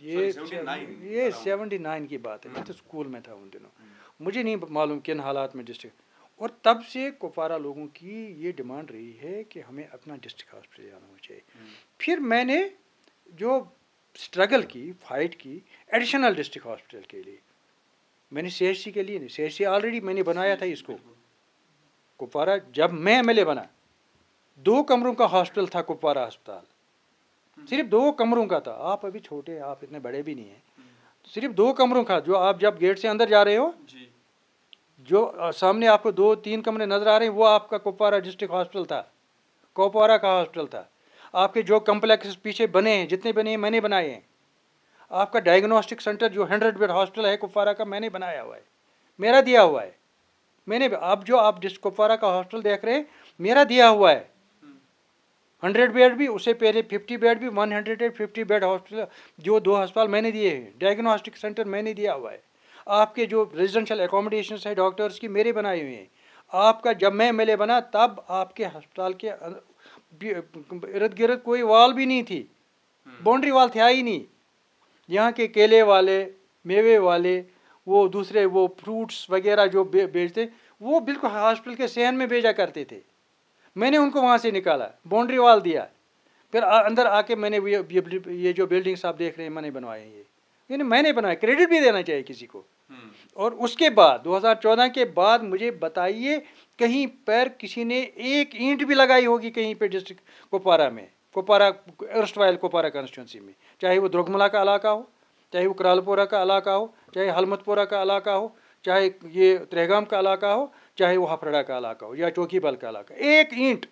ये 79 की बात है, मैं तो स्कूल में था उन दिनों, मुझे नहीं मालूम किन हालात में डिस्ट्रिक्ट। और तब से कुपवाड़ा लोगों की ये डिमांड रही है कि हमें अपना डिस्ट्रिक्ट हॉस्पिटल जाना चाहिए। फिर मैंने जो स्ट्रगल की, फाइट की एडिशनल डिस्ट्रिक्ट हॉस्पिटल के लिए, मैंने CHC के लिए नहीं, CHC ऑलरेडी मैंने बनाया था इसको कुपवाड़ा। जब मैं MLA बना 2 कमरों का हॉस्पिटल था कुपवाड़ा अस्पताल, सिर्फ 2 कमरों का था। आप अभी छोटे हैं, आप इतने बड़े भी नहीं हैं, सिर्फ 2 कमरों का, जो आप जब गेट से अंदर जा रहे हो जो सामने आपको 2-3 कमरे नजर आ रहे हैं वो आपका कुपवाड़ा डिस्ट्रिक्ट हॉस्पिटल था, कुपवाड़ा का हॉस्पिटल था। आपके जो कम्प्लेक्स पीछे बने हैं, जितने बने हैं मैंने बनाए हैं। आपका डायग्नोस्टिक सेंटर जो 100 बेड हॉस्पिटल है कुपवाड़ा का, मैंने बनाया हुआ है, मेरा दिया हुआ है। मैंने अब जो आप कुपवाड़ा का हॉस्पिटल देख रहे हैं मेरा दिया हुआ है, 100 बेड भी, उससे पहले 50 बेड भी, 150 बेड हॉस्पिटल जो 2 अस्पताल मैंने दिए हैं, डायग्नोस्टिक सेंटर मैंने दिया हुआ है। आपके जो रेजिडेंशियल एकोमोडेशन है डॉक्टर्स की मेरे बनाए हुए हैं। आपका जब मैं MLA बना तब आपके अस्पताल के इर्द गिर्द कोई वॉल भी नहीं थी, बाउंड्री वॉल था ही नहीं। यहाँ के केले वाले, मेवे वाले, वो दूसरे वो फ्रूट्स वगैरह जो बेचते وہ بالکل ہاسپٹل کے صحن میں بھیجا کرتے تھے. میں نے ان کو وہاں سے نکالا, باؤنڈری وال دیا, پھر اندر آ کے میں نے یہ جو بلڈنگس آپ دیکھ رہے ہیں میں نے بنوائے, یہ یعنی میں نے بنایا, کریڈٹ بھی دینا چاہیے کسی کو. اور اس کے بعد 2014 کے بعد مجھے بتائیے کہیں پر کسی نے ایک اینٹ بھی لگائی ہوگی کہیں پہ ڈسٹرکٹ کپوارہ میں, Kupwara arrest while Kupwara constituency میں, چاہے وہ درگملا کا علاقہ ہو, چاہے وہ کرال پورہ کا علاقہ ہو, چاہے ہلمت پورہ کا علاقہ ہو, چاہے یہ تریگام کا علاقہ ہو, چاہے وہ ہفرڑا کا علاقہ ہو یا چوکی بل کا علاقہ, ایک اینٹ,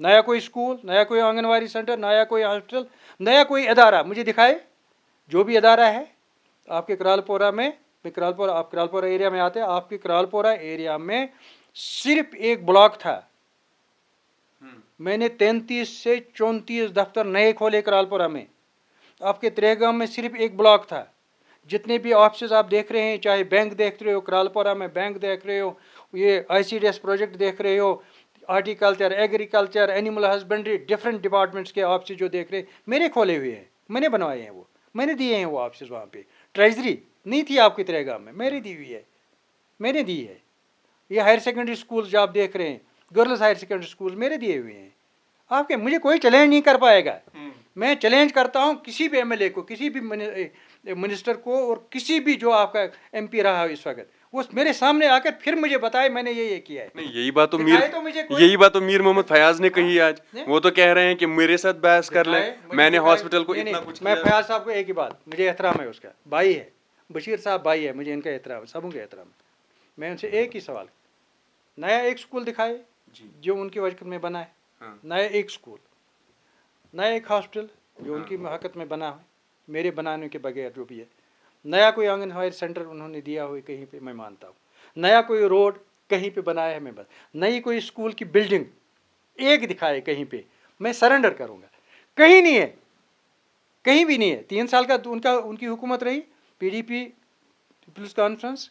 نیا کوئی اسکول, نیا کوئی آنگن واڑی سینٹر, نیا کوئی ہاسپٹل, نیا کوئی ادارہ مجھے دکھائے. جو بھی ادارہ ہے آپ کے کرال پورہ میں, آپ کرال پورہ ایریا میں آتے ہیں, آپ کے کرال پورہ ایریا میں صرف ایک بلاک تھا. میں نے 33 سے 34 دفتر نئے کھولے کرال پورہ میں. آپ کے تریگام میں صرف ایک بلاک تھا. جتنے بھی آفسز آپ دیکھ رہے ہیں, چاہے بینک دیکھ رہے ہو, کرال پورہ میں بینک دیکھ رہے ہو, یہ ICDS پروجیکٹ دیکھ رہے ہو, horticulture, agriculture, animal husbandry, different departments کے آفسز جو دیکھ رہے ہیں میرے کھولے ہوئے ہیں, میں نے بنوائے ہیں, وہ میں نے دیے ہیں وہ آفسز. وہاں پہ ٹریجری نہیں تھی آپ کے تریگام میں, میری دی ہوئی ہے, میں نے دی ہے. یہ ہائر سیکنڈری اسکولز جو آپ دیکھ رہے ہیں, گرلز ہائر سیکنڈری اسکول میرے دیے ہوئے ہیں. آپ کے مجھے کوئی چیلنج نہیں کر پائے گا. میں چیلنج کرتا ہوں کسی بھی MLA کو, کسی بھی منسٹر کو, اور کسی بھی جو آپ کا MP رہا ہو اس وقت, وہ میرے سامنے آ کر پھر مجھے بتائے میں نے یہ کیا ہے. نہیں, یہی بات تو میر محمد فیاض نے کہی آج. وہ تو کہہ رہے ہیں کہ میرے ساتھ بحث کر لیں, میں نے ہاسپٹل کو اتنا کچھ کیا. میں فیاض صاحب کو ایک ہی بات, مجھے احترام ہے, اس کا بھائی ہے, بشیر صاحب بھائی ہے, مجھے ان کا احترام ہے, سبوں کا احترام ہے. میں ان سے ایک ہی سوال, نیا ایک اسکول دکھائے جو ان کے وقت میں بنا ہے, نیا ایک اسکول, نیا ایک ہاسپٹل جو ان کی حقت میں بنا ہے, میرے بنانے کے بغیر جو بھی ہے, نیا کوئی آنگن واڑی سینٹر انہوں نے دیا ہو کہیں پہ, میں مانتا ہوں. نیا کوئی روڈ کہیں پہ بنایا ہے, میں بس نئی کوئی اسکول کی بلڈنگ ایک دکھائے کہیں پہ, میں سرنڈر کروں گا. کہیں نہیں ہے, کہیں بھی نہیں ہے. 3 سال کا ان کی حکومت رہی, PDP پیپلز کانفرنس,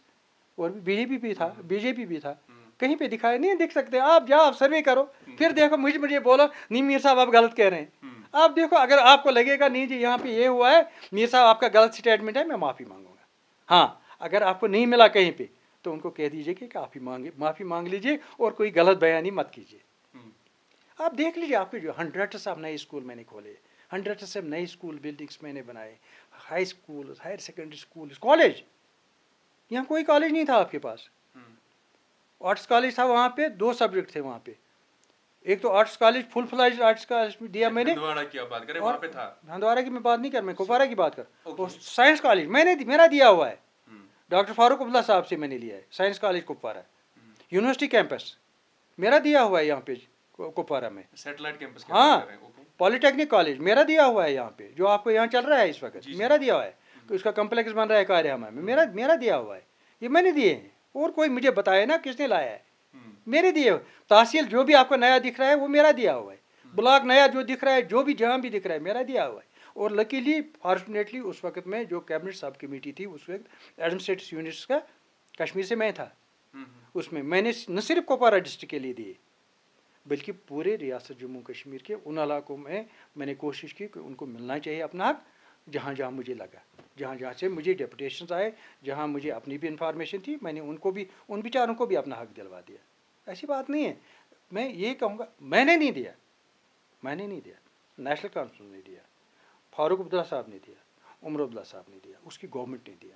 اور BJP بھی تھا, BJP بھی تھا, کہیں پہ دکھائے نہیں. دیکھ سکتے آپ, جاؤ آپ سروے کرو, پھر دیکھو. مجھے بولو نہیں میر صاحب آپ غلط کہہ رہے ہیں. آپ دیکھو, اگر آپ کو لگے گا نہیں جی یہاں پہ یہ ہوا ہے میر صاحب آپ کا غلط اسٹیٹمنٹ ہے, میں معافی مانگوں گا. ہاں, اگر آپ کو نہیں ملا کہیں پہ تو ان کو کہہ دیجئے کہ آپ ہی معافی مانگ لیجئے اور کوئی غلط بیانی مت کیجئے. آپ دیکھ لیجئے, آپ کے جو 100 آف نئے اسکول میں نے کھولے, 100 سے نئے اسکول بلڈنگس میں نے بنائے, high school, higher secondary school, college. یہاں کوئی کالج نہیں تھا آپ کے پاس. آرٹس کالج تھا, وہاں پہ 2 سبجیکٹ تھے وہاں پہ. ایک تو آرٹس کالج, فل فلیجڈ آرٹس کالج دیا میں نے. ہندوارہ کی میں بات نہیں کر, میں کپوارہ کی بات کر. اور سائنس کالج میں نے, میرا دیا ہوا ہے, ڈاکٹر فاروق عبداللہ صاحب سے میں نے لیا ہے. Science college Kupwara, university campus میرا دیا ہوا ہے یہاں پہ کپوارہ میں. Satellite campus. ہاں, پالیٹیکنک کالج میرا دیا ہوا ہے یہاں پہ, جو آپ کو یہاں چل رہا ہے اس وقت, میرا دیا ہوا ہے. اس کا کمپلیکس بن رہا ہے کاریہما میں, میرا دیا ہوا ہے. یہ میں نے دیے ہیں, اور کوئی مجھے بتائے نا کس نے لایا ہے, میرے دیے. تحصیل جو بھی آپ کو نیا دکھ رہا ہے وہ میرا دیا ہوا ہے. بلاک نیا جو دکھ رہا ہے, جو بھی جہاں بھی دکھ رہا ہے, میرا دیا ہوا ہے. اور لکیلی فارچونیٹلی اس وقت میں جو کیبنٹ سب کمیٹی تھی اس وقت ایڈمنسٹریٹو یونٹس کا کشمیر سے میں تھا, اس میں نے نہ صرف کپوارہ ڈسٹرکٹ کے لیے دیے بلکہ پورے ریاست جموں کشمیر کے ان علاقوں میں نے کوشش کی کہ ان کو ملنا چاہیے اپنا حق. جہاں جہاں مجھے لگا, جہاں سے مجھے ڈیپوٹیشنز آئے, جہاں مجھے اپنی بھی انفارمیشن تھی, میں نے ان کو بھی, ان بیچاروں کو بھی اپنا حق دلوا دیا. ایسی بات نہیں ہے. میں یہ کہوں گا, میں نے نہیں دیا, نیشنل کانفرنس نے دیا, فاروق عبداللہ صاحب نے دیا, عمر عبداللہ صاحب نے دیا, اس کی گورنمنٹ نے دیا.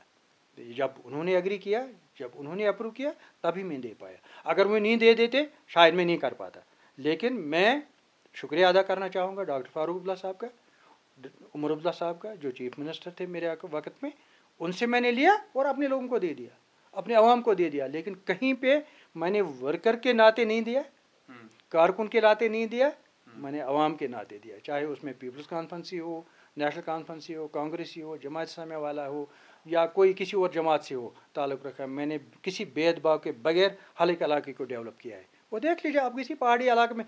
جب انہوں نے ایگری کیا, جب انہوں نے اپروو کیا, تبھی میں دے پایا. اگر وہ نہیں دے دیتے شاید میں نہیں کر پاتا. لیکن میں شکریہ ادا کرنا چاہوں گا ڈاکٹر فاروق عبداللہ صاحب کا, عمر عبداللہ صاحب کا, جو چیف منسٹر تھے میرے وقت میں. ان سے میں نے لیا اور اپنے لوگوں کو دے دیا, اپنے عوام کو دے دیا. لیکن کہیں پہ میں نے ورکر کے ناطے نہیں دیا, کارکن کے ناطے نہیں دیا, میں نے عوام کے ناطے دیا. چاہے اس میں پیپلز کانفرنسی ہو, نیشنل کانفرنسی ہو, کانگریسی ہو, جماعت اسلامیہ والا ہو, یا کوئی کسی اور جماعت سے ہو تعلق رکھا. میں نے کسی بید بھاؤ کے بغیر ہر ایک علاقے کو ڈیولپ کیا ہے. وہ دیکھ لیجیے, آپ کسی پہاڑی علاقے میں,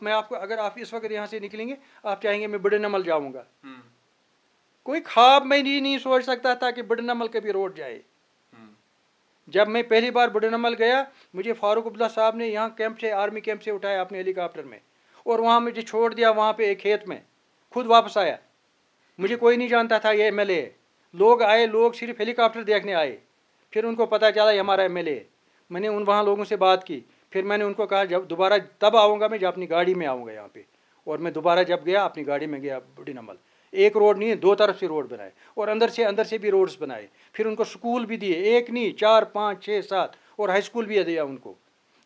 میں آپ کو, اگر آپ اس وقت یہاں سے نکلیں گے آپ چاہیں گے میں بڑے نمل جاؤں گا, کوئی خواب میں نہیں سوچ سکتا تھا کہ بڑے نمل کبھی روڈ جائے. جب میں پہلی بار بڑے نمل گیا, مجھے فاروق عبداللہ صاحب نے یہاں کیمپ سے, آرمی کیمپ سے اٹھایا اپنے ہیلی کاپٹر میں, اور وہاں مجھے چھوڑ دیا وہاں پہ ایک کھیت میں, خود واپس آیا. مجھے کوئی نہیں جانتا تھا یہ MLA ہے. لوگ آئے, لوگ صرف ہیلی کاپٹر دیکھنے آئے, پھر ان کو پتہ چلا یہ ہمارا MLA ہے. मैंने वहाँ लोगों से बात की, फिर मैंने उनको कहा जब दोबारा तब आऊँगा मैं जब अपनी गाड़ी में आऊँगा यहाँ पे। और मैं दोबारा जब गया अपनी गाड़ी में गया बूढ़ी नमल, एक रोड नहीं 2 तरफ से रोड बनाए और अंदर से भी रोड्स बनाए। फिर उनको स्कूल भी दिए, एक नहीं 4 5 6 7, और हाई स्कूल भी दिया उनको,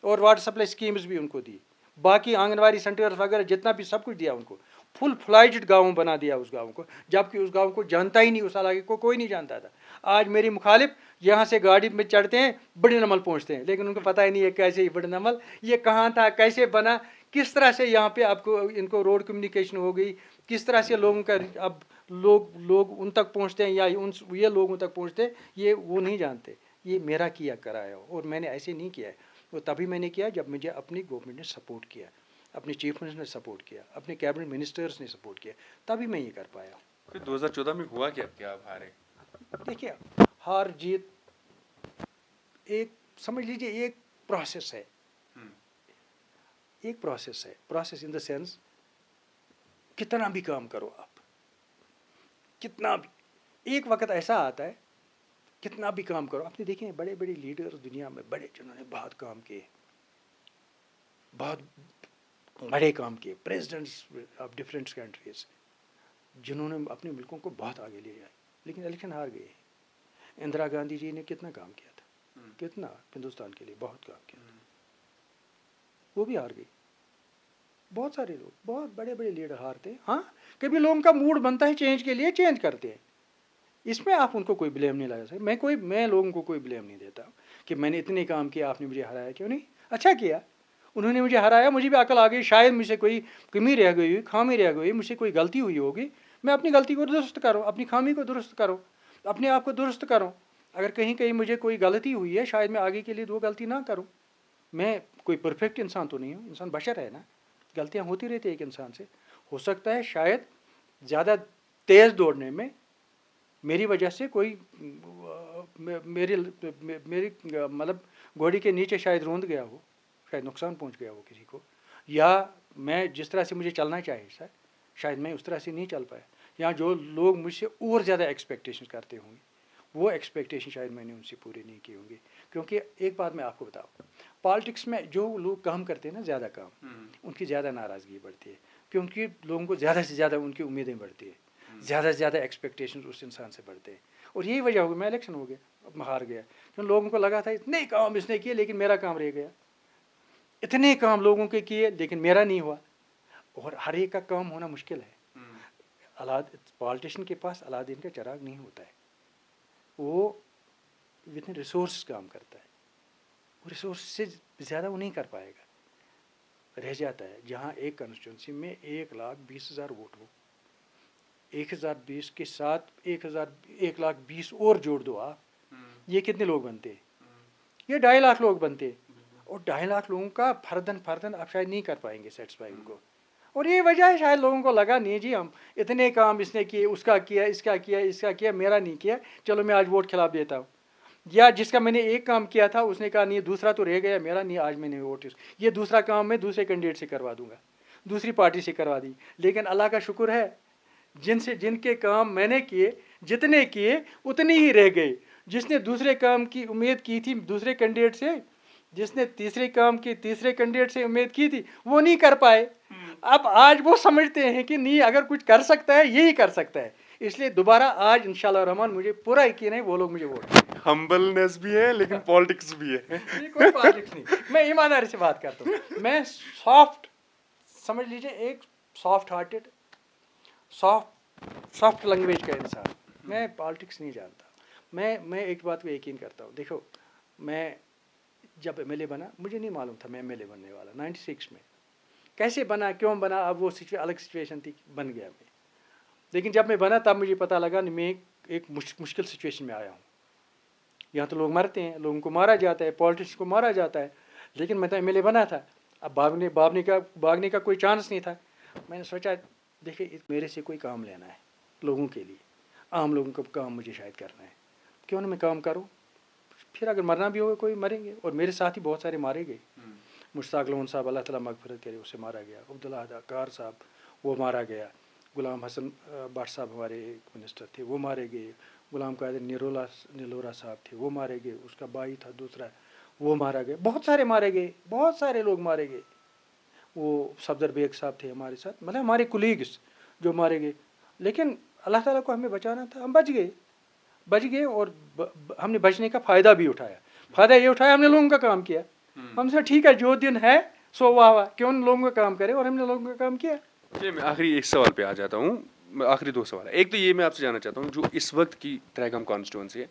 और वाटर सप्लाई स्कीम्स भी उनको दी, बाकी आंगनवाड़ी सेंटर्स वगैरह जितना भी सब कुछ दिया उनको। फुल फ्लाइज्ड गाँव बना दिया उस गाँव को, जबकि उस गाँव को जानता ही नहीं, उस इलाके को कोई नहीं जानता था। आज मेरी मुखालिफ यहाँ से गाड़ी में चढ़ते हैं बड़ी नमल पहुँचते हैं, लेकिन उनको पता ही नहीं है कैसे ये बड़ी नमल ये कहाँ था, कैसे बना, किस तरह से यहाँ पे आपको इनको रोड कम्युनिकेशन हो गई, किस तरह से लोगों का अब लोग उन तक पहुँचते हैं या ये लोगों तक पहुँचते हैं, ये वो नहीं जानते। ये मेरा किया कराया हो, और मैंने ऐसे नहीं किया है। वो तभी मैंने किया जब मुझे अपनी गवर्नमेंट ने सपोर्ट किया, अपने चीफ मिनिस्टर ने सपोर्ट किया, अपने कैबिनेट मिनिस्टर्स ने सपोर्ट किया, तभी मैं ये कर पाया। फिर 2014 में हुआ क्या, क्या आप हारे? देखिए, हार जीत एक समझ लीजिए एक प्रोसेस है, एक प्रोसेस है। प्रोसेस इन द सेंस कितना भी काम करो आप, कितना भी, एक वक्त ऐसा आता है कितना भी काम करो। आपने देखे बड़े बड़े लीडर्स दुनिया में, बड़े जिन्होंने बहुत काम किए, बहुत बड़े काम किए, प्रेसिडेंट्स ऑफ डिफरेंट कंट्रीज, जिन्होंने अपने मुल्कों को बहुत आगे ले जाए, लेकिन इलेक्शन हार गए। इंदिरा गांधी जी ने कितना काम किया था, कितना हिंदुस्तान के लिए बहुत काम किया था, वो भी हार गई। बहुत सारे लोग, बहुत बड़े बड़े लीडर हारते हैं। हाँ, कभी लोगों का मूड बनता है चेंज के लिए, चेंज करते हैं, इसमें आप उनको कोई ब्लेम नहीं लगा सकते। मैं लोगों को कोई ब्लेम नहीं देता कि मैंने इतने काम किया, आपने मुझे हराया, क्यों नहीं, अच्छा किया, उन्होंने मुझे हराया, मुझे भी अकल आ गई, शायद मुझसे कोई कमी रह गई हुई, खामी रह गई, मुझसे कोई गलती हुई होगी, मैं अपनी गलती को दुरुस्त करो, अपनी खामी को दुरुस्त करो, अपने आप को दुरुस्त करो। अगर कहीं कहीं मुझे कोई गलती हुई है, शायद मैं आगे के लिए वो गलती ना करूँ। मैं कोई परफेक्ट इंसान तो नहीं हूँ, इंसान बशर है ना, गलतियाँ होती रहती है एक इंसान से। हो सकता है शायद ज़्यादा तेज़ दौड़ने में मेरी वजह से कोई मेरी मतलब घोड़ी के नीचे शायद रोंद गया हो, शायद नुकसान पहुंच गया हो किसी को, या मैं जिस तरह से मुझे चलना चाहिए शायद मैं उस तरह से नहीं चल पाया, या जो लोग मुझसे और ज़्यादा एक्सपेक्टेशन करते होंगे वो एक्सपेक्टेशन शायद मैंने उनसे पूरी नहीं की होंगी। क्योंकि एक बात मैं आपको बताऊँ, पॉलिटिक्स में जो लोग काम करते हैं ना, ज़्यादा काम, उनकी ज़्यादा नाराज़गी बढ़ती है, क्योंकि लोगों को ज़्यादा से ज़्यादा उनकी उम्मीदें बढ़ती है, ज़्यादा से ज़्यादा एक्सपेक्टेशन उस इंसान से बढ़ते हैं। और यही वजह होगी मैं इलेक्शन हो गया, अब हार गया, क्योंकि लोगों को लगा था इतने काम इसने किए लेकिन मेरा काम रह गया, इतने काम लोगों के किए लेकिन मेरा नहीं हुआ। और हर एक का काम होना मुश्किल है। पॉलिटिशियन के पास अलादीन का चिराग नहीं होता है, वो जितने रिसोर्स काम करता है, वो रिसोर्स से ज़्यादा वो नहीं कर पाएगा, रह जाता है। जहाँ एक कंस्टिट्यूंसी में 1,20,000 वोट हो, 1,020 के साथ 1,20,000 और जोड़ दो आप, ये कितने लोग बनते हैं, ये 2.5 लाख लोग बनते हैं, और 2.5 लाख लोगों का फर्दन आप शायद नहीं कर पाएंगे सेटिस्फाई उनको। और ये वजह है शायद लोगों को लगा नहीं जी हम इतने काम इसने किए, उसका किया, इसका किया, इसका किया, मेरा नहीं किया, चलो मैं आज वोट खिलाफ देता हूँ। या जिसका मैंने एक काम किया था उसने कहा नहीं दूसरा तो रह गया, मेरा नहीं, आज मैंने वोट, ये दूसरा काम मैं दूसरे कैंडिडेट से करवा दूंगा, दूसरी पार्टी से करवा दी। लेकिन अल्लाह का शुक्र है जिनके काम मैंने किए, जितने किए उतने ही रह गए। जिसने दूसरे काम की उम्मीद की थी दूसरे कैंडिडेट से, जिसने तीसरे काम की तीसरे कैंडिडेट से उम्मीद की थी, वो नहीं कर पाए। अब आज वो समझते हैं कि नहीं, अगर कुछ कर सकता है यही कर सकता है, इसलिए दोबारा आज इंशाल्लाह रहमान मुझे पूरा यकीन है वो लोग मुझे वोट देंगे। हम्बलनेस भी है लेकिन पॉलिटिक्स भी है। ये कोई पॉलिटिक्स नहीं, मैं ईमानदारी से बात करता हूँ, मैं सॉफ्ट, समझ लीजिए एक सॉफ्ट हार्टेड, सॉफ्ट लैंग्वेज का इंसान, मैं पॉलिटिक्स नहीं जानता। मैं एक बात को यकीन करता हूँ, देखो मैं जब एमएलए बना मुझे नहीं मालूम था मैं एमएलए बनने वाला, 96 में कैसे बना, क्यों बना, अब वो अलग सिचुएशन थी, बन गया मैं। लेकिन जब मैं बना तब मुझे पता लगा मैं एक मुश्किल सिचुएशन में आया हूँ। यहाँ तो लोग मरते हैं, लोगों को मारा जाता है, पॉलिटिक्स को मारा जाता है, लेकिन मैं तो एमएलए बना था, अब भागने का कोई चांस नहीं था। मैंने सोचा देखिए मेरे से कोई काम लेना है, लोगों के लिए, आम लोगों का काम मुझे शायद करना है, क्यों ना मैं काम करूँ, फिर अगर मरना भी होगा कोई मरेंगे। और मेरे साथ ही बहुत सारे मारे गए, मुश्ताक लोन साहब अल्लाह ताला मगफिरत करे, उससे मारा गया, अब्दुल्ला अदाकार साहब वो मारा गया, गुलाम हसन भट्ट साहब हमारे एक मिनिस्टर थे वो मारे गए, गुलाम कादिर निलोरा साहब थे वो मारे गए, उसका भाई था दूसरा وہ मारा गया, बहुत सारे मारे गए, बहुत सारे लोग मारे गए। वो सफदर बेग साहब थे हमारे साथ, मतलब हमारे कुलीग्स जो मारे गए। लेकिन अल्लाह ताला को हमें बचाना था, हम बच गए और हमने बचने का फ़ायदा भी उठाया। फ़ायदा ये उठाया, हमने लोगों का काम किया। हमसे ठीक है, जो दिन है सो वाह, क्यों लोगों का काम करे, और हमने लोगों का काम किया। चलिए मैं आखिरी एक सवाल पे आ जाता हूँ, आखिरी दो सवाल है। एक तो ये मैं आपसे जानना चाहता हूँ, जो इस वक्त की तहलगाम कॉन्स्टिट्यूंसी है,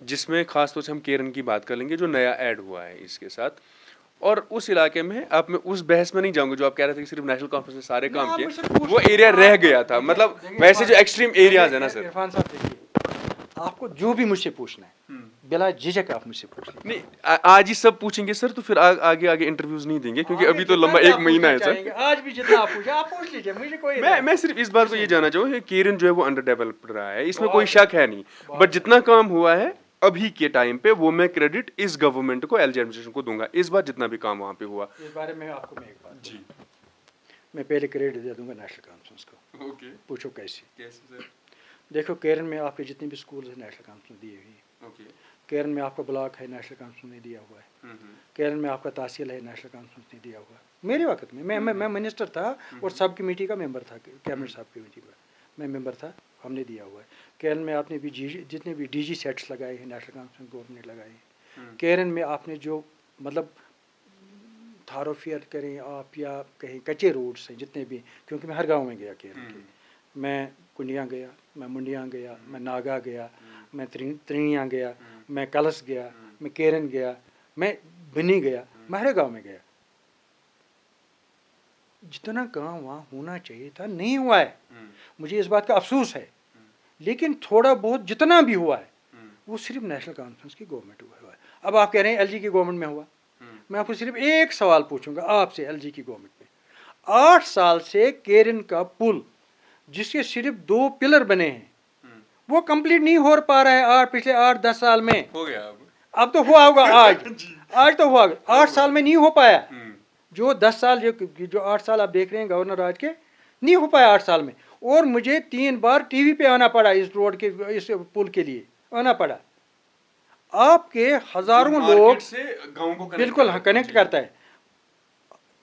जिसमें खास तौर से हम केरन की बात कर लेंगे जो नया ऐड हुआ है इसके साथ, और उस इलाके में अब मैं उस बहस में नहीं जाऊंगा जो आप कह रहे थे कि सिर्फ नेशनल कॉन्फ्रेंस ने सारे काम किए, वो एरिया रह गया था, मतलब वैसे जो एक्सट्रीम एरियाज है ना सर। इरफान साहब देखिए, आपको जो भी मुझसे पूछना है बिला झिझक आप मुझसे पूछ लीजिए। नहीं आज ही सब पूछेंगे सर, तो फिर आगे इंटरव्यूज नहीं देंगे, क्योंकि अभी तो लंबा 1 महीना है सर। आज भी जितना आप पूछे आप पूछ लीजिए, मुझे कोई मैं सिर्फ इस बात को ये जानना चाहूँगा कि केरन जो है वो अंडर डेवलप्ड रहा है, इसमें कोई शक है नहीं, बट जितना काम हुआ है अभी के टाइम पे वो मैं क्रेडिट इस गवर्नमेंट को, एलजी एडमिनिस्ट्रेशन को दूंगा, इस बार जितना भी काम वहाँ पे हुआ। इस बारे में आपको मैं एक बात जी, मैं पहले क्रेडिट दे दूंगा नेशनल कॉन्फ्रेंस को। ओके, पूछो कैसे? कैसे सर? देखो, केरन में आपके जितने भी स्कूल है नेशनल कॉन्फ्रेंस दिए हुई है। ओके, केरन में आपका ब्लॉक है, नेशनल कॉन्फ्रेंस ने दिया हुआ है। केरन में आपका तहसील है, नेशनल कॉन्फ्रेंस ने दिया हुआ है। मेरे वक्त में मैं मिनिस्टर था और सब कमेटी का मेंबर था, कैबिनेट सब कमेटी का मैं मेंबर था, हमने दिया हुआ है। केरन में आपने भी जितने भी डीजी सेट्स लगाए हैं नेशनल कॉन्फ्रेंस गवर्नमेंट लगाए हैं। केरन में आपने जो मतलब थारोफियर करें आप या कहीं कच्चे रोड्स हैं जितने भी, क्योंकि मैं हर गांव में गया केरन के, मैं कुंडियाँ गया, मैं मुंडियाँ गया, मैं नागा गया, मैं त्रिनिया गया, मैं कलस गया, मैं केरन गया, मैं बिनी गया, मैं हर गाँव में गया। जितना काम वहाँ होना चाहिए था नहीं हुआ है, मुझे इस बात का अफसोस है। लेकिन थोड़ा बहुत जितना भी हुआ है वो सिर्फ नेशनल कॉन्फ्रेंस की गवर्नमेंट हुआ है। अब आप कह रहे हैं एलजी की गवर्नमेंट में हुआ, मैं आपको सिर्फ एक सवाल पूछूंगा आपसे, एलजी की गवर्नमेंट में 8 साल से केरन का पुल जिसके सिर्फ 2 पिलर बने हैं वो कंप्लीट नहीं हो पा रहा है। पिछले 8-10 साल में हो गया, अब तो हुआ होगा, आज तो हुआ, 8 साल में नहीं हो पाया। जो 10 साल जो 8 साल आप देख रहे हैं गवर्नर राज के, नहीं हो पाया 8 साल में। और मुझे 3 बार टीवी पे आना पड़ा इस रोड के, इस पुल के लिए आना पड़ा। आपके हजारों लोग से गांव को बिल्कुल हाँ कनेक्ट करता है।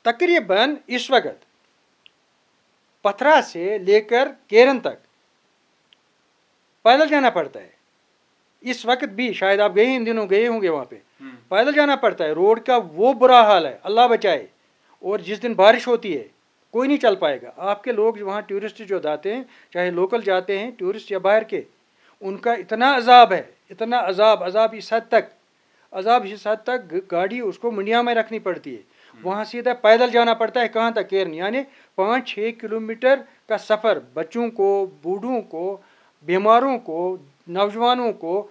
तकरीबन इस वक्त पथरा से लेकर केरन तक पैदल जाना पड़ता है। इस वक्त भी शायद आप गए इन दिनों गए होंगे वहाँ पे, पैदल जाना पड़ता है। रोड का वो बुरा हाल है, अल्लाह बचाए। और जिस दिन बारिश होती है कोई नहीं चल पाएगा। आपके लोग वहाँ टूरिस्ट जो जाते हैं, चाहे लोकल जाते हैं टूरिस्ट या बाहर के, उनका इतना अजाब है, इतना अजाब इस हद तक गाड़ी उसको मंडिया में रखनी पड़ती है। वहाँ सीधा पैदल जाना पड़ता है। कहाँ तक? केरन। यानी 5-6 किलोमीटर का सफ़र बच्चों को, बूढ़ों को, बीमारों को, नौजवानों को,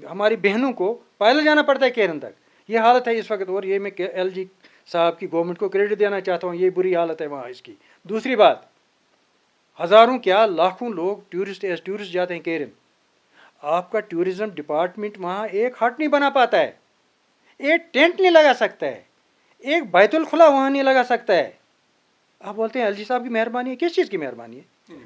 हमारी बहनों को पैदल जाना पड़ता है केरन तक। ये हालत है इस वक्त। और ये मैं एलजी साहब की गवर्नमेंट को क्रेडिट देना चाहता हूँ, ये बुरी हालत है वहाँ इसकी। दूसरी बात, हज़ारों क्या लाखों लोग टूरिस्ट जाते हैं केरन। आपका टूरिज़्म डिपार्टमेंट वहाँ एक हट नहीं बना पाता है, एक टेंट नहीं लगा सकता है, एक बैतुल खुला वहाँ नहीं लगा सकता है। आप बोलते हैं एलजी साहब की मेहरबानी है। किस चीज़ की मेहरबानी है?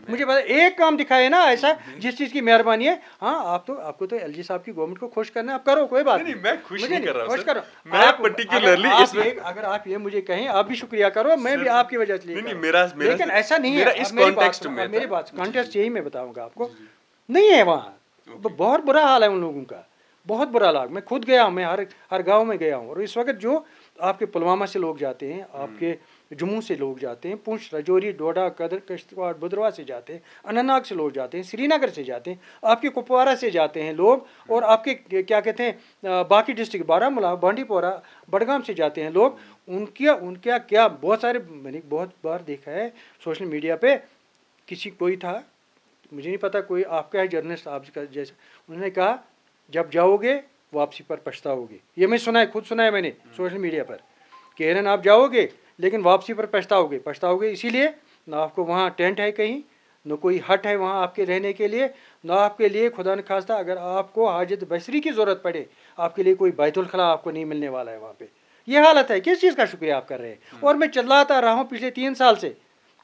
मुझे पता, एक काम दिखाए ना ऐसा जिस चीज़ की मेहरबानी है। हाँ, आपको तो एलजी साहब की गवर्नमेंट को खुश करना है, आप करो, कोई बात नहीं। मैं खुश नहीं कर रहा हूं, खुश करो। मैं पर्टिकुलरली इसमें, अगर आप ये मुझे कहें, आप भी शुक्रिया करो, मैं भी आपकी वजह से नहीं, मेरा लेकिन ऐसा नहीं है। इस कॉन्टेक्स्ट में मेरी बात कॉन्टेक्स्ट यही मैं बताऊंगा आपको, नहीं है वहाँ। बहुत बुरा हाल है उन लोगों का, बहुत बुरा हाल। मैं खुद गया हूँ, मैं हर गाँव में गया हूँ। और इस वक्त जो आपके पुलवामा से लोग जाते हैं, आपके जम्मू से लोग जाते हैं, पुंछ, राजौरी, डोडा, कदर, किश्तवाड़, भद्रवाह से जाते हैं, अनंतनाग से लोग जाते हैं, श्रीनगर से जाते हैं, आपके कुपवारा से जाते हैं लोग, और आपके क्या कहते हैं बाकी डिस्ट्रिक्ट बारामूला, बांडीपोरा, बडगाम से जाते हैं लोग। उनका क्या, बहुत सारे मैंने बहुत बार देखा है सोशल मीडिया पे, कोई था, मुझे नहीं पता, कोई आपका है जर्नलिस्ट आपका जैसा, उन्होंने कहा जब जाओगे वापसी पर पछताओगे। ये मैं सुना है, खुद सुना है मैंने सोशल मीडिया पर। केरन आप जाओगे लेकिन वापसी पर पछताओगे। इसीलिए ना आपको वहाँ टेंट है कहीं, न कोई हट है वहाँ आपके रहने के लिए, ना आपके लिए खुदा न खास्ता अगर आपको हाजत बसरी की ज़रूरत पड़े, आपके लिए कोई बैतुल खला आपको नहीं मिलने वाला है वहाँ पे। ये हालत है। किस चीज़ का शुक्रिया आप कर रहे हैं? और मैं चिल्लाता रहा हूँ पिछले 3 साल से,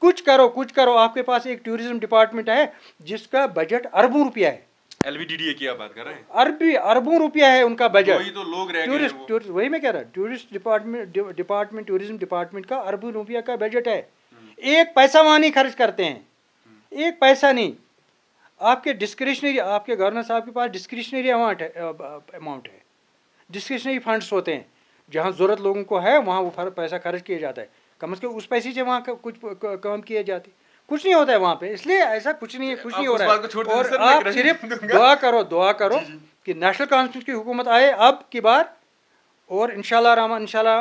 कुछ करो। आपके पास एक टूरिज़्म डिपार्टमेंट है जिसका बजट अरबों रुपया है, LVDDA की आप बात कर रहे हैं? अरबों रुपया है उनका बजट। वही तो लोग रह गए हैं वो। वही मैं कह रहा हूँ, टूरिस्ट डिपार्टमेंट टूरिज्म डिपार्टमेंट का अरबों रुपया का बजट है, एक पैसा वहाँ नहीं खर्च करते हैं, एक पैसा नहीं। आपके डिस्क्रिशनरी, आपके गवर्नर साहब के पास डिस्क्रिशनरी अमाउंट है, डिस्क्रिशनरी फंड्स होते हैं, जहाँ ज़रूरत लोगों को है वहाँ वो पैसा खर्च किया जाता है। कम से कम उस पैसे से वहाँ कुछ काम किए जाते, कुछ नहीं होता है वहाँ पे। इसलिए ऐसा कुछ नहीं है, कुछ नहीं हो रहा है। और आप सिर्फ दुआ करो कि नेशनल कॉन्फ्रेंस की हुकूमत आए अब की बार, और इंशाल्लाह रहमान इंशाल्लाह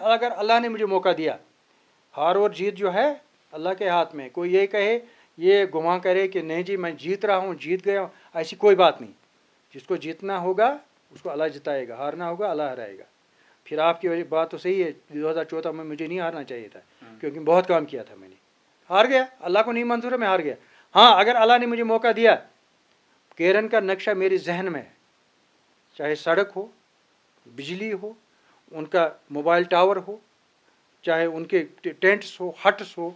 अगर अल्लाह ने मुझे मौका दिया, हार और जीत जो है अल्लाह के हाथ में। कोई ये कहे, ये गुमान करे कि नहीं जी मैं जीत रहा हूँ, जीत गया हूँ, ऐसी कोई बात नहीं। जिसको जीतना होगा उसको अल्लाह जिताएगा, हारना होगा अल्लाह हराएगा। फिर आपकी बात तो सही है, 2014 में मुझे नहीं हारना चाहिए था, क्योंकि बहुत काम किया था मैंने, हार गया, अल्लाह को नहीं मंजूर है, मैं हार गया। हाँ, अगर अल्लाह ने मुझे मौका दिया, केरन का नक्शा मेरे जहन में है, चाहे सड़क हो, बिजली हो, उनका मोबाइल टावर हो, चाहे उनके टेंट्स हो, हट्स हो,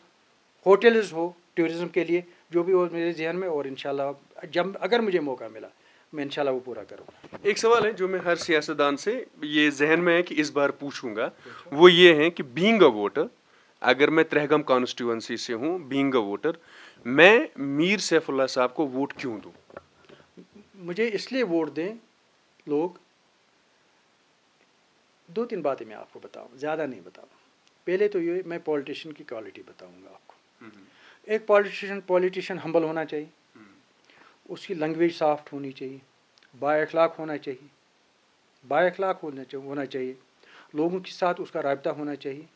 होटल्स हो टूरिज़्म के लिए, जो भी हो मेरे जहन में। और इंशाल्लाह जब अगर मुझे मौका मिला मैं इंशाल्लाह वो पूरा करूँगा। एक सवाल है जो मैं हर सियासतदान से ये जहन में है कि इस बार पूछूंगा, वो ये है कि बीइंग अ वोटर, अगर मैं त्रेहगम कॉन्स्टिट्यूंसी से हूँ, बीइंग अ वोटर, मैं मीर सैफुल्लाह साहब को वोट क्यों दूँ? मुझे इसलिए वोट दें लोग, दो तीन बातें मैं आपको बताऊँ, ज़्यादा नहीं बताऊँ। पहले तो ये मैं पॉलिटिशियन की क्वालिटी बताऊँगा आपको। एक पॉलिटिशियन हम्बल होना चाहिए, उसकी लैंग्वेज सॉफ्ट होनी चाहिए, बाएखलाक होना चाहिए, बाएखलाक होना चाहिए, लोगों के साथ उसका राब्ता होना चाहिए,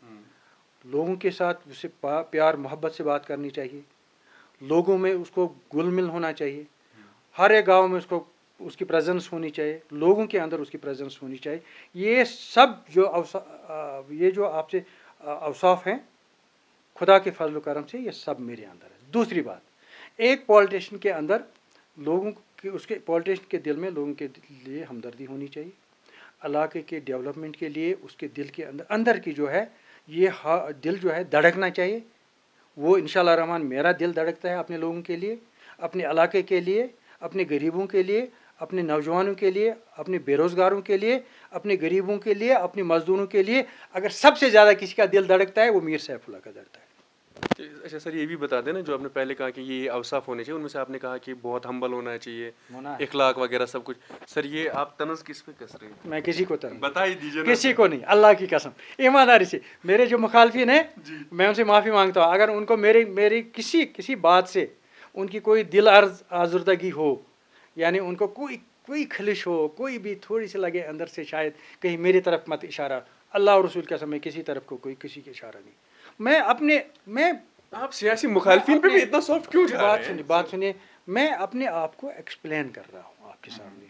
लोगों के साथ उसे प्यार मोहब्बत से बात करनी चाहिए, लोगों में उसको घुल मिल होना चाहिए, हर एक गांव में उसको उसकी प्रेजेंस होनी चाहिए, लोगों के अंदर उसकी प्रेजेंस होनी चाहिए। ये सब जो आपसे अवसाफ हैं खुदा के फजल करम से, ये सब मेरे अंदर है। दूसरी बात, एक पॉलिटिशियन के अंदर लोगों के, उसके पॉलिटिशियन के दिल में लोगों के लिए हमदर्दी होनी चाहिए, इलाके के डेवलपमेंट के लिए उसके दिल के अंदर की जो है ये दिल जो है धड़कना चाहिए। वो इंशाल्लाह रहमान मेरा दिल धड़कता है अपने लोगों के लिए, अपने इलाके के लिए, अपने गरीबों के लिए, अपने नौजवानों के लिए, अपने बेरोज़गारों के लिए, अपने गरीबों के लिए, अपने मज़दूरों के लिए। अगर सबसे ज़्यादा किसी का दिल धड़कता है वो मीर सैफुल्लाह का धड़कता है। अच्छा सर, ये भी बता देना जो आपने पहले कहा कि ये अवसाफ होने चाहिए, उनमें से आपने कहा कि बहुत हम्बल होना चाहिए, इखलाक वगैरह सब कुछ। सर ये आप तनज़ किस पे कस रहे हैं? मैं किसी को तनज़ बता ही दीजिए ना। किसी को नहीं, अल्लाह की कसम, ईमानदारी से। मेरे जो मुखालफिन हैं मैं उनसे माफ़ी मांगता हूँ, अगर उनको मेरी किसी बात से उनकी कोई दिल आज़ुर्दगी हो, यानी उनको कोई खलिश हो, कोई भी थोड़ी सी लगे अंदर से शायद कहीं मेरी तरफ मत इशारा, अल्लाह और रसूल की कसम, मैं किसी तरफ को किसी के इशारा नहीं। मैं आप सियासी मुखालफिन पे भी इतना सॉफ्ट क्यों जा रहे हैं? बात सुनिए, मैं अपने आप को एक्सप्लेन कर रहा हूँ आपके सामने,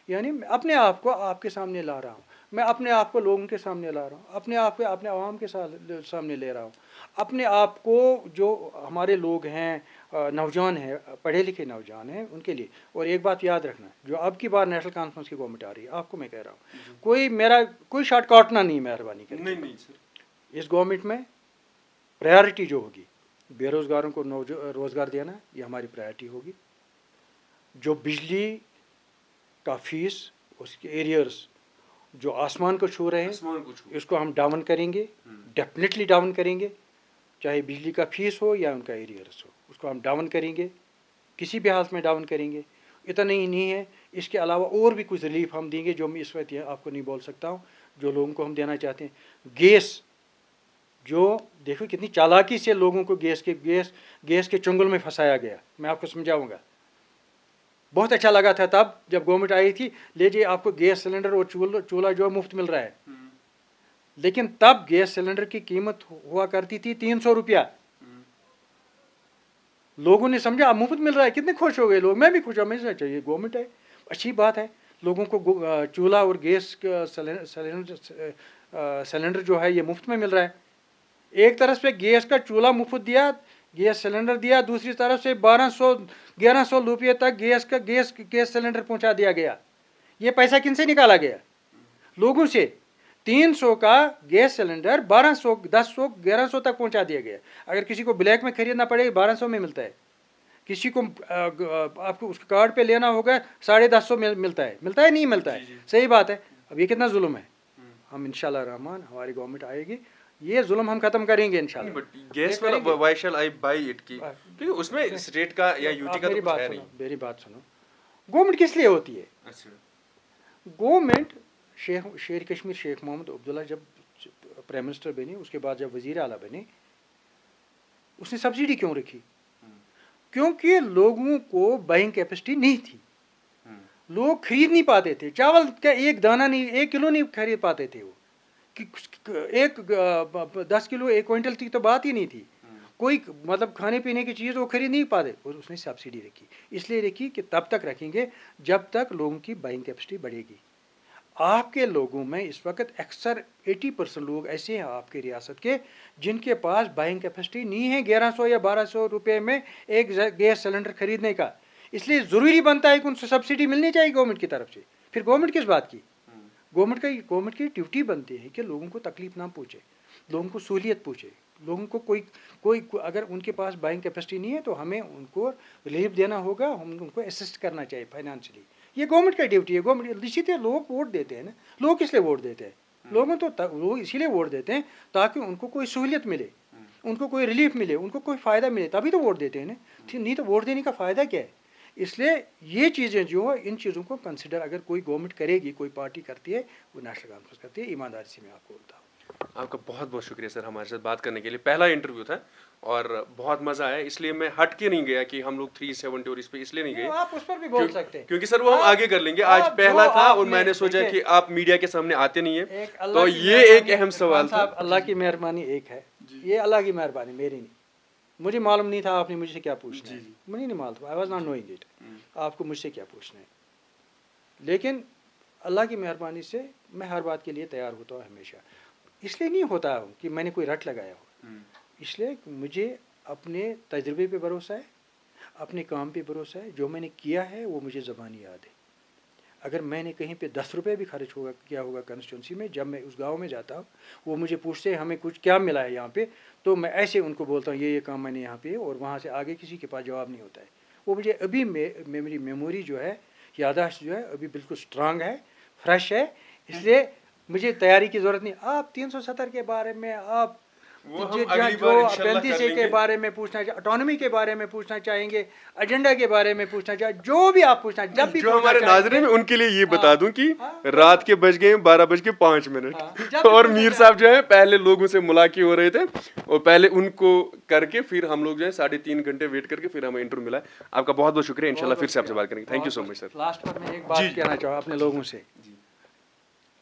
यानी अपने आप को आपके सामने ला रहा हूँ, मैं अपने आप को लोगों के सामने ला रहा हूँ, अपने आप को अपने आवाम के सामने ले रहा हूँ, अपने आप को जो हमारे लोग हैं, नौजवान हैं, पढ़े लिखे नौजवान हैं, उनके लिए। और एक बात याद रखना, जो अब की बार नेशनल कॉन्फ्रेंस की गवर्नमेंट आ रही है, आपको मैं कह रहा हूँ, कोई शॉर्ट काटना नहीं, मेहरबानी करके। नहीं सर, इस गवर्नमेंट में प्रायोरिटी जो होगी बेरोज़गारों को रोज़गार देना, ये हमारी प्रायोरिटी होगी। जो बिजली का फीस, उसके एरियर्स जो आसमान को छू रहे हैं, इसको हम डाउन करेंगे, डेफिनेटली डाउन करेंगे। चाहे बिजली का फीस हो या उनका एरियर्स हो, उसको हम डाउन करेंगे, किसी भी हालत में डाउन करेंगे। इतना ही नहीं है, इसके अलावा और भी कुछ रिलीफ हम देंगे जो मैं इस वक्त आपको नहीं बोल सकता हूँ, जो लोगों को हम देना चाहते हैं। गैस, जो देखो कितनी चालाकी से लोगों को गैस के चुंगल में फंसाया गया, मैं आपको समझाऊंगा। बहुत अच्छा लगा था तब जब गवर्नमेंट आई थी, लीजिए आपको गैस सिलेंडर और चूल्हा जो मुफ्त मिल रहा है, लेकिन तब गैस सिलेंडर की कीमत हुआ करती थी 300 रुपया। लोगों ने समझा अब मुफ्त मिल रहा है, कितने खुश हो गए लोग, मैं भी खुश हूँ, मैं चाहिए गवर्नमेंट है, अच्छी बात है। लोगों को चूल्हा और गैस सिलेंडर जो है ये मुफ्त में मिल रहा है। एक तरफ से गैस का चूल्हा मुफ्त दिया, गैस सिलेंडर दिया, दूसरी तरफ से 1100 रुपये तक गैस सिलेंडर पहुंचा दिया गया। ये पैसा किन से निकाला गया? लोगों से। 300 का गैस सिलेंडर 1200, 1000, 1100 तक पहुंचा दिया गया। अगर किसी को ब्लैक में खरीदना पड़े 1200 में मिलता है, किसी को आपको उसके कार्ड पे लेना होगा 1050 मिलता है नहीं मिलता है, सही बात है। अब ये कितना जुल्म है। हम इंशाल्लाह रहमान, हमारी गवर्नमेंट आएगी, ये जुल्म हम खत्म करेंगे इंशाल्लाह। गैस वाला why shall I buy it की, क्योंकि उसमें स्टेट का या यूटी का तो कुछ है नहीं। मेरी बात सुनो, गवर्नमेंट किस लिए होती है? अच्छा, गवर्नमेंट शेर कश्मीर शेख मोहम्मद अब्दुल्ला जब प्राइम मिनिस्टर बने, उसके बाद जब वजीर आला बने, उसने सब्सिडी क्यों रखी? क्योंकि लोगों को बाइंग कैपेसिटी नहीं थी, लोग खरीद नहीं पाते थे, चावल का एक दाना नहीं, 1 किलो नहीं खरीद पाते थे। वो कि 10 किलो 1 क्विंटल की तो बात ही नहीं थी, कोई मतलब खाने पीने की चीज़ वो खरीद नहीं पाते। और उसने सब्सिडी रखी, इसलिए रखी कि तब तक रखेंगे जब तक लोगों की बाइंग कैपेसिटी बढ़ेगी। आपके लोगों में इस वक्त अक्सर 80% लोग ऐसे हैं आपके रियासत के जिनके पास बाइंग कैपेसिटी नहीं है 1100 या 1200 रुपये में एक गैस सिलेंडर खरीदने का। इसलिए ज़रूरी बनता है कि उनसे सब्सिडी मिलनी चाहिए गवर्नमेंट की तरफ से। फिर गवर्नमेंट किस बात की? गवर्नमेंट की ड्यूटी बनती है कि लोगों को तकलीफ ना पहुँचे, लोगों को सहूलियत पहुँचे, लोगों को कोई अगर उनके पास बाइंग कैपेसिटी नहीं है तो हमें उनको रिलीफ देना होगा, हम उनको असिस्ट करना चाहिए फाइनेंशियली। ये गवर्नमेंट का ड्यूटी है। गवर्नमेंट इसीलिए लोग वोट देते हैं ना। लोग किस लिए वोट देते हैं? लोगों तो लोग इसीलिए वोट देते हैं ताकि उनको कोई सहूलियत मिले, उनको कोई रिलीफ मिले, उनको कोई फ़ायदा मिले, तभी तो वोट देते हैं ना। नहीं तो वोट देने का फ़ायदा क्या है? इसलिए ये चीज़ें जो है, इन चीज़ों को कंसिडर अगर कोई गवर्नमेंट करेगी, कोई पार्टी करती है, वो नेशनल कॉन्फ्रेंस करती है, ईमानदारी से मैं आपको बोलता हूँ। आपका बहुत बहुत शुक्रिया सर हमारे साथ बात करने के लिए। पहला इंटरव्यू था और बहुत मज़ा आया, इसलिए मैं हट के नहीं गया कि हम लोग 370 और इस पे इसलिए नहीं गए। आप उस पर भी बोल सकते हैं, क्योंकि सर वो हम आगे कर लेंगे। आज पहला था और मैंने सोचा कि आप मीडिया के सामने आते नहीं है, तो ये एक अहम सवाल था। अल्लाह की मेहरबानी एक है, ये अल्लाह की मेहरबानी, मेरी नहीं। मुझे मालूम नहीं था आपने मुझसे क्या पूछना है, मुझे नहीं मालूम, I was not knowing it, आपको मुझसे क्या पूछना है। लेकिन अल्लाह की मेहरबानी से मैं हर बात के लिए तैयार होता हूँ हमेशा। इसलिए नहीं होता हूँ कि मैंने कोई रट लगाया हो, इसलिए मुझे अपने तजुर्बे पे भरोसा है, अपने काम पे भरोसा है। जो मैंने किया है वो मुझे ज़बानी याद है। अगर मैंने कहीं पे 10 रुपये भी खर्च किया होगा कंस्टिट्यूंसी में, जब मैं उस गांव में जाता हूँ, वो मुझे पूछते हैं हमें कुछ क्या मिला है यहाँ पे, तो मैं ऐसे उनको बोलता हूँ ये काम मैंने यहाँ पे, और वहाँ से आगे किसी के पास जवाब नहीं होता है। वो मुझे अभी मेरी मेमोरी जो है, याददाश्त जो है अभी बिल्कुल स्ट्रांग है, फ्रेश है। इसलिए मुझे तैयारी की ज़रूरत नहीं। आप 370 के बारे में, आप जो 35 के बारे में पूछना चाहिए, ऑटोनॉमी के बारे में पूछना चाहेंगे, एजेंडा के बारे में पूछना चाहे, जो भी आप पूछना, जब भी जो हमारे नाज़रीन उनके लिए ये बता दूं कि रात के बज गए 12:05 और मीर साहब जो है पहले लोगों से मुलाकात हो रहे थे, और पहले उनको करके फिर हम लोग जो है 3.5 घंटे वेट करके फिर हमें इंटरव्यू मिला। आपका बहुत बहुत शुक्रिया, इंशाल्लाह फिर से आपसे बात करेंगे। Thank you so much sir. Last पर मैं एक बात कहना चाहूँ अपने लोगों से।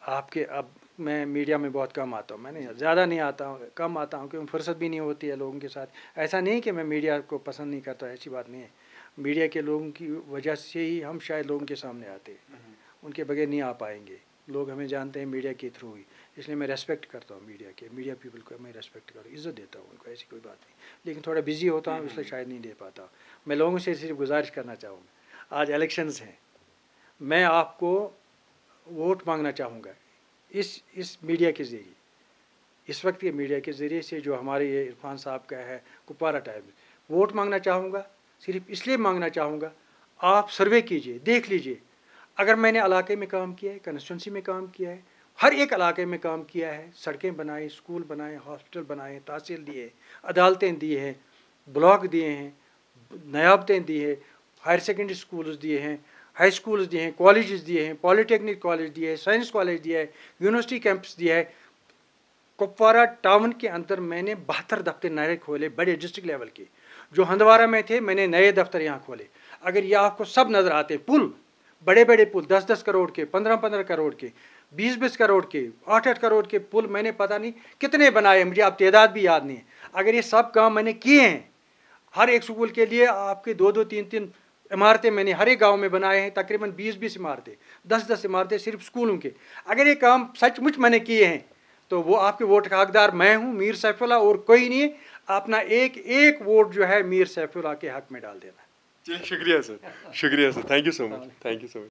आपके अब मैं मीडिया में बहुत कम आता हूँ, मैंने ज़्यादा नहीं आता हूँ, कम आता हूँ क्योंकि फुर्सत भी नहीं होती है लोगों के साथ। ऐसा नहीं कि मैं मीडिया को पसंद नहीं करता, ऐसी बात नहीं है। मीडिया के लोगों की वजह से ही हम शायद लोगों के सामने आते हैं, उनके बगैर नहीं आ पाएंगे। लोग हमें जानते हैं मीडिया के थ्रू ही, इसलिए मैं रेस्पेक्ट करता हूँ मीडिया के, मीडिया पीपल को मैं रेस्पेक्ट करता हूँ, इज़्ज़त देता हूँ उनको, ऐसी कोई बात नहीं। लेकिन थोड़ा बिजी होता हूँ इसलिए शायद नहीं दे पाता। मैं लोगों से सिर्फ गुजारिश करना चाहूँगा, आज इलेक्शंस हैं, मैं आपको वोट मांगना चाहूँगा इस मीडिया के ज़रिए, इस वक्त के मीडिया के ज़रिए से, जो हमारे ये इरफान साहब का है कुपवारा टाइम, वोट मांगना चाहूँगा। सिर्फ इसलिए मांगना चाहूँगा, आप सर्वे कीजिए, देख लीजिए, अगर मैंने इलाके में काम किया है, कंस्टिट्यूंसी में काम किया है, हर एक इलाके में काम किया है, सड़कें बनाई, स्कूल बनाए, हॉस्पिटल बनाए, तहसील दिए, अदालतें दी हैं, ब्लॉक दिए हैं, नयाबतें दी है, हायर सेकेंडरी स्कूल्स दिए हैं, हाई स्कूल्स दिए हैं, कॉलेजेस दिए हैं, पॉलिटेक्निक कॉलेज दिए हैं, साइंस कॉलेज दिया है, यूनिवर्सिटी कैंपस दिया है। कुपवारा टाउन के अंदर मैंने 72 दफ्तर नए खोले, बड़े डिस्ट्रिक्ट लेवल के। जो हंदवारा में थे मैंने नए दफ्तर यहाँ खोले। अगर ये आपको सब नज़र आते, पुल, बड़े बड़े पुल 10-10 करोड़ के, 15-15 करोड़ के, 20-20 करोड़ के, 8-8 करोड़ के पुल मैंने पता नहीं कितने बनाए, मुझे अब तादाद भी याद नहीं है। अगर ये सब काम मैंने किए हैं, हर एक स्कूल के लिए आपके 2-2, 3-3 इमारतें मैंने हर एक गांव में बनाए हैं, तकरीबन 20-20 इमारतें, 10-10 इमारतें सिर्फ स्कूलों के। अगर ये काम सचमुच मैंने किए हैं तो वो आपके वोट का हकदार मैं हूँ, मीर सैफुल्लाह, और कोई नहीं। अपना एक एक वोट जो है मीर सैफुल्लाह के हक में डाल देना। शुक्रिया सर, शुक्रिया sir, thank you so much, thank you so much.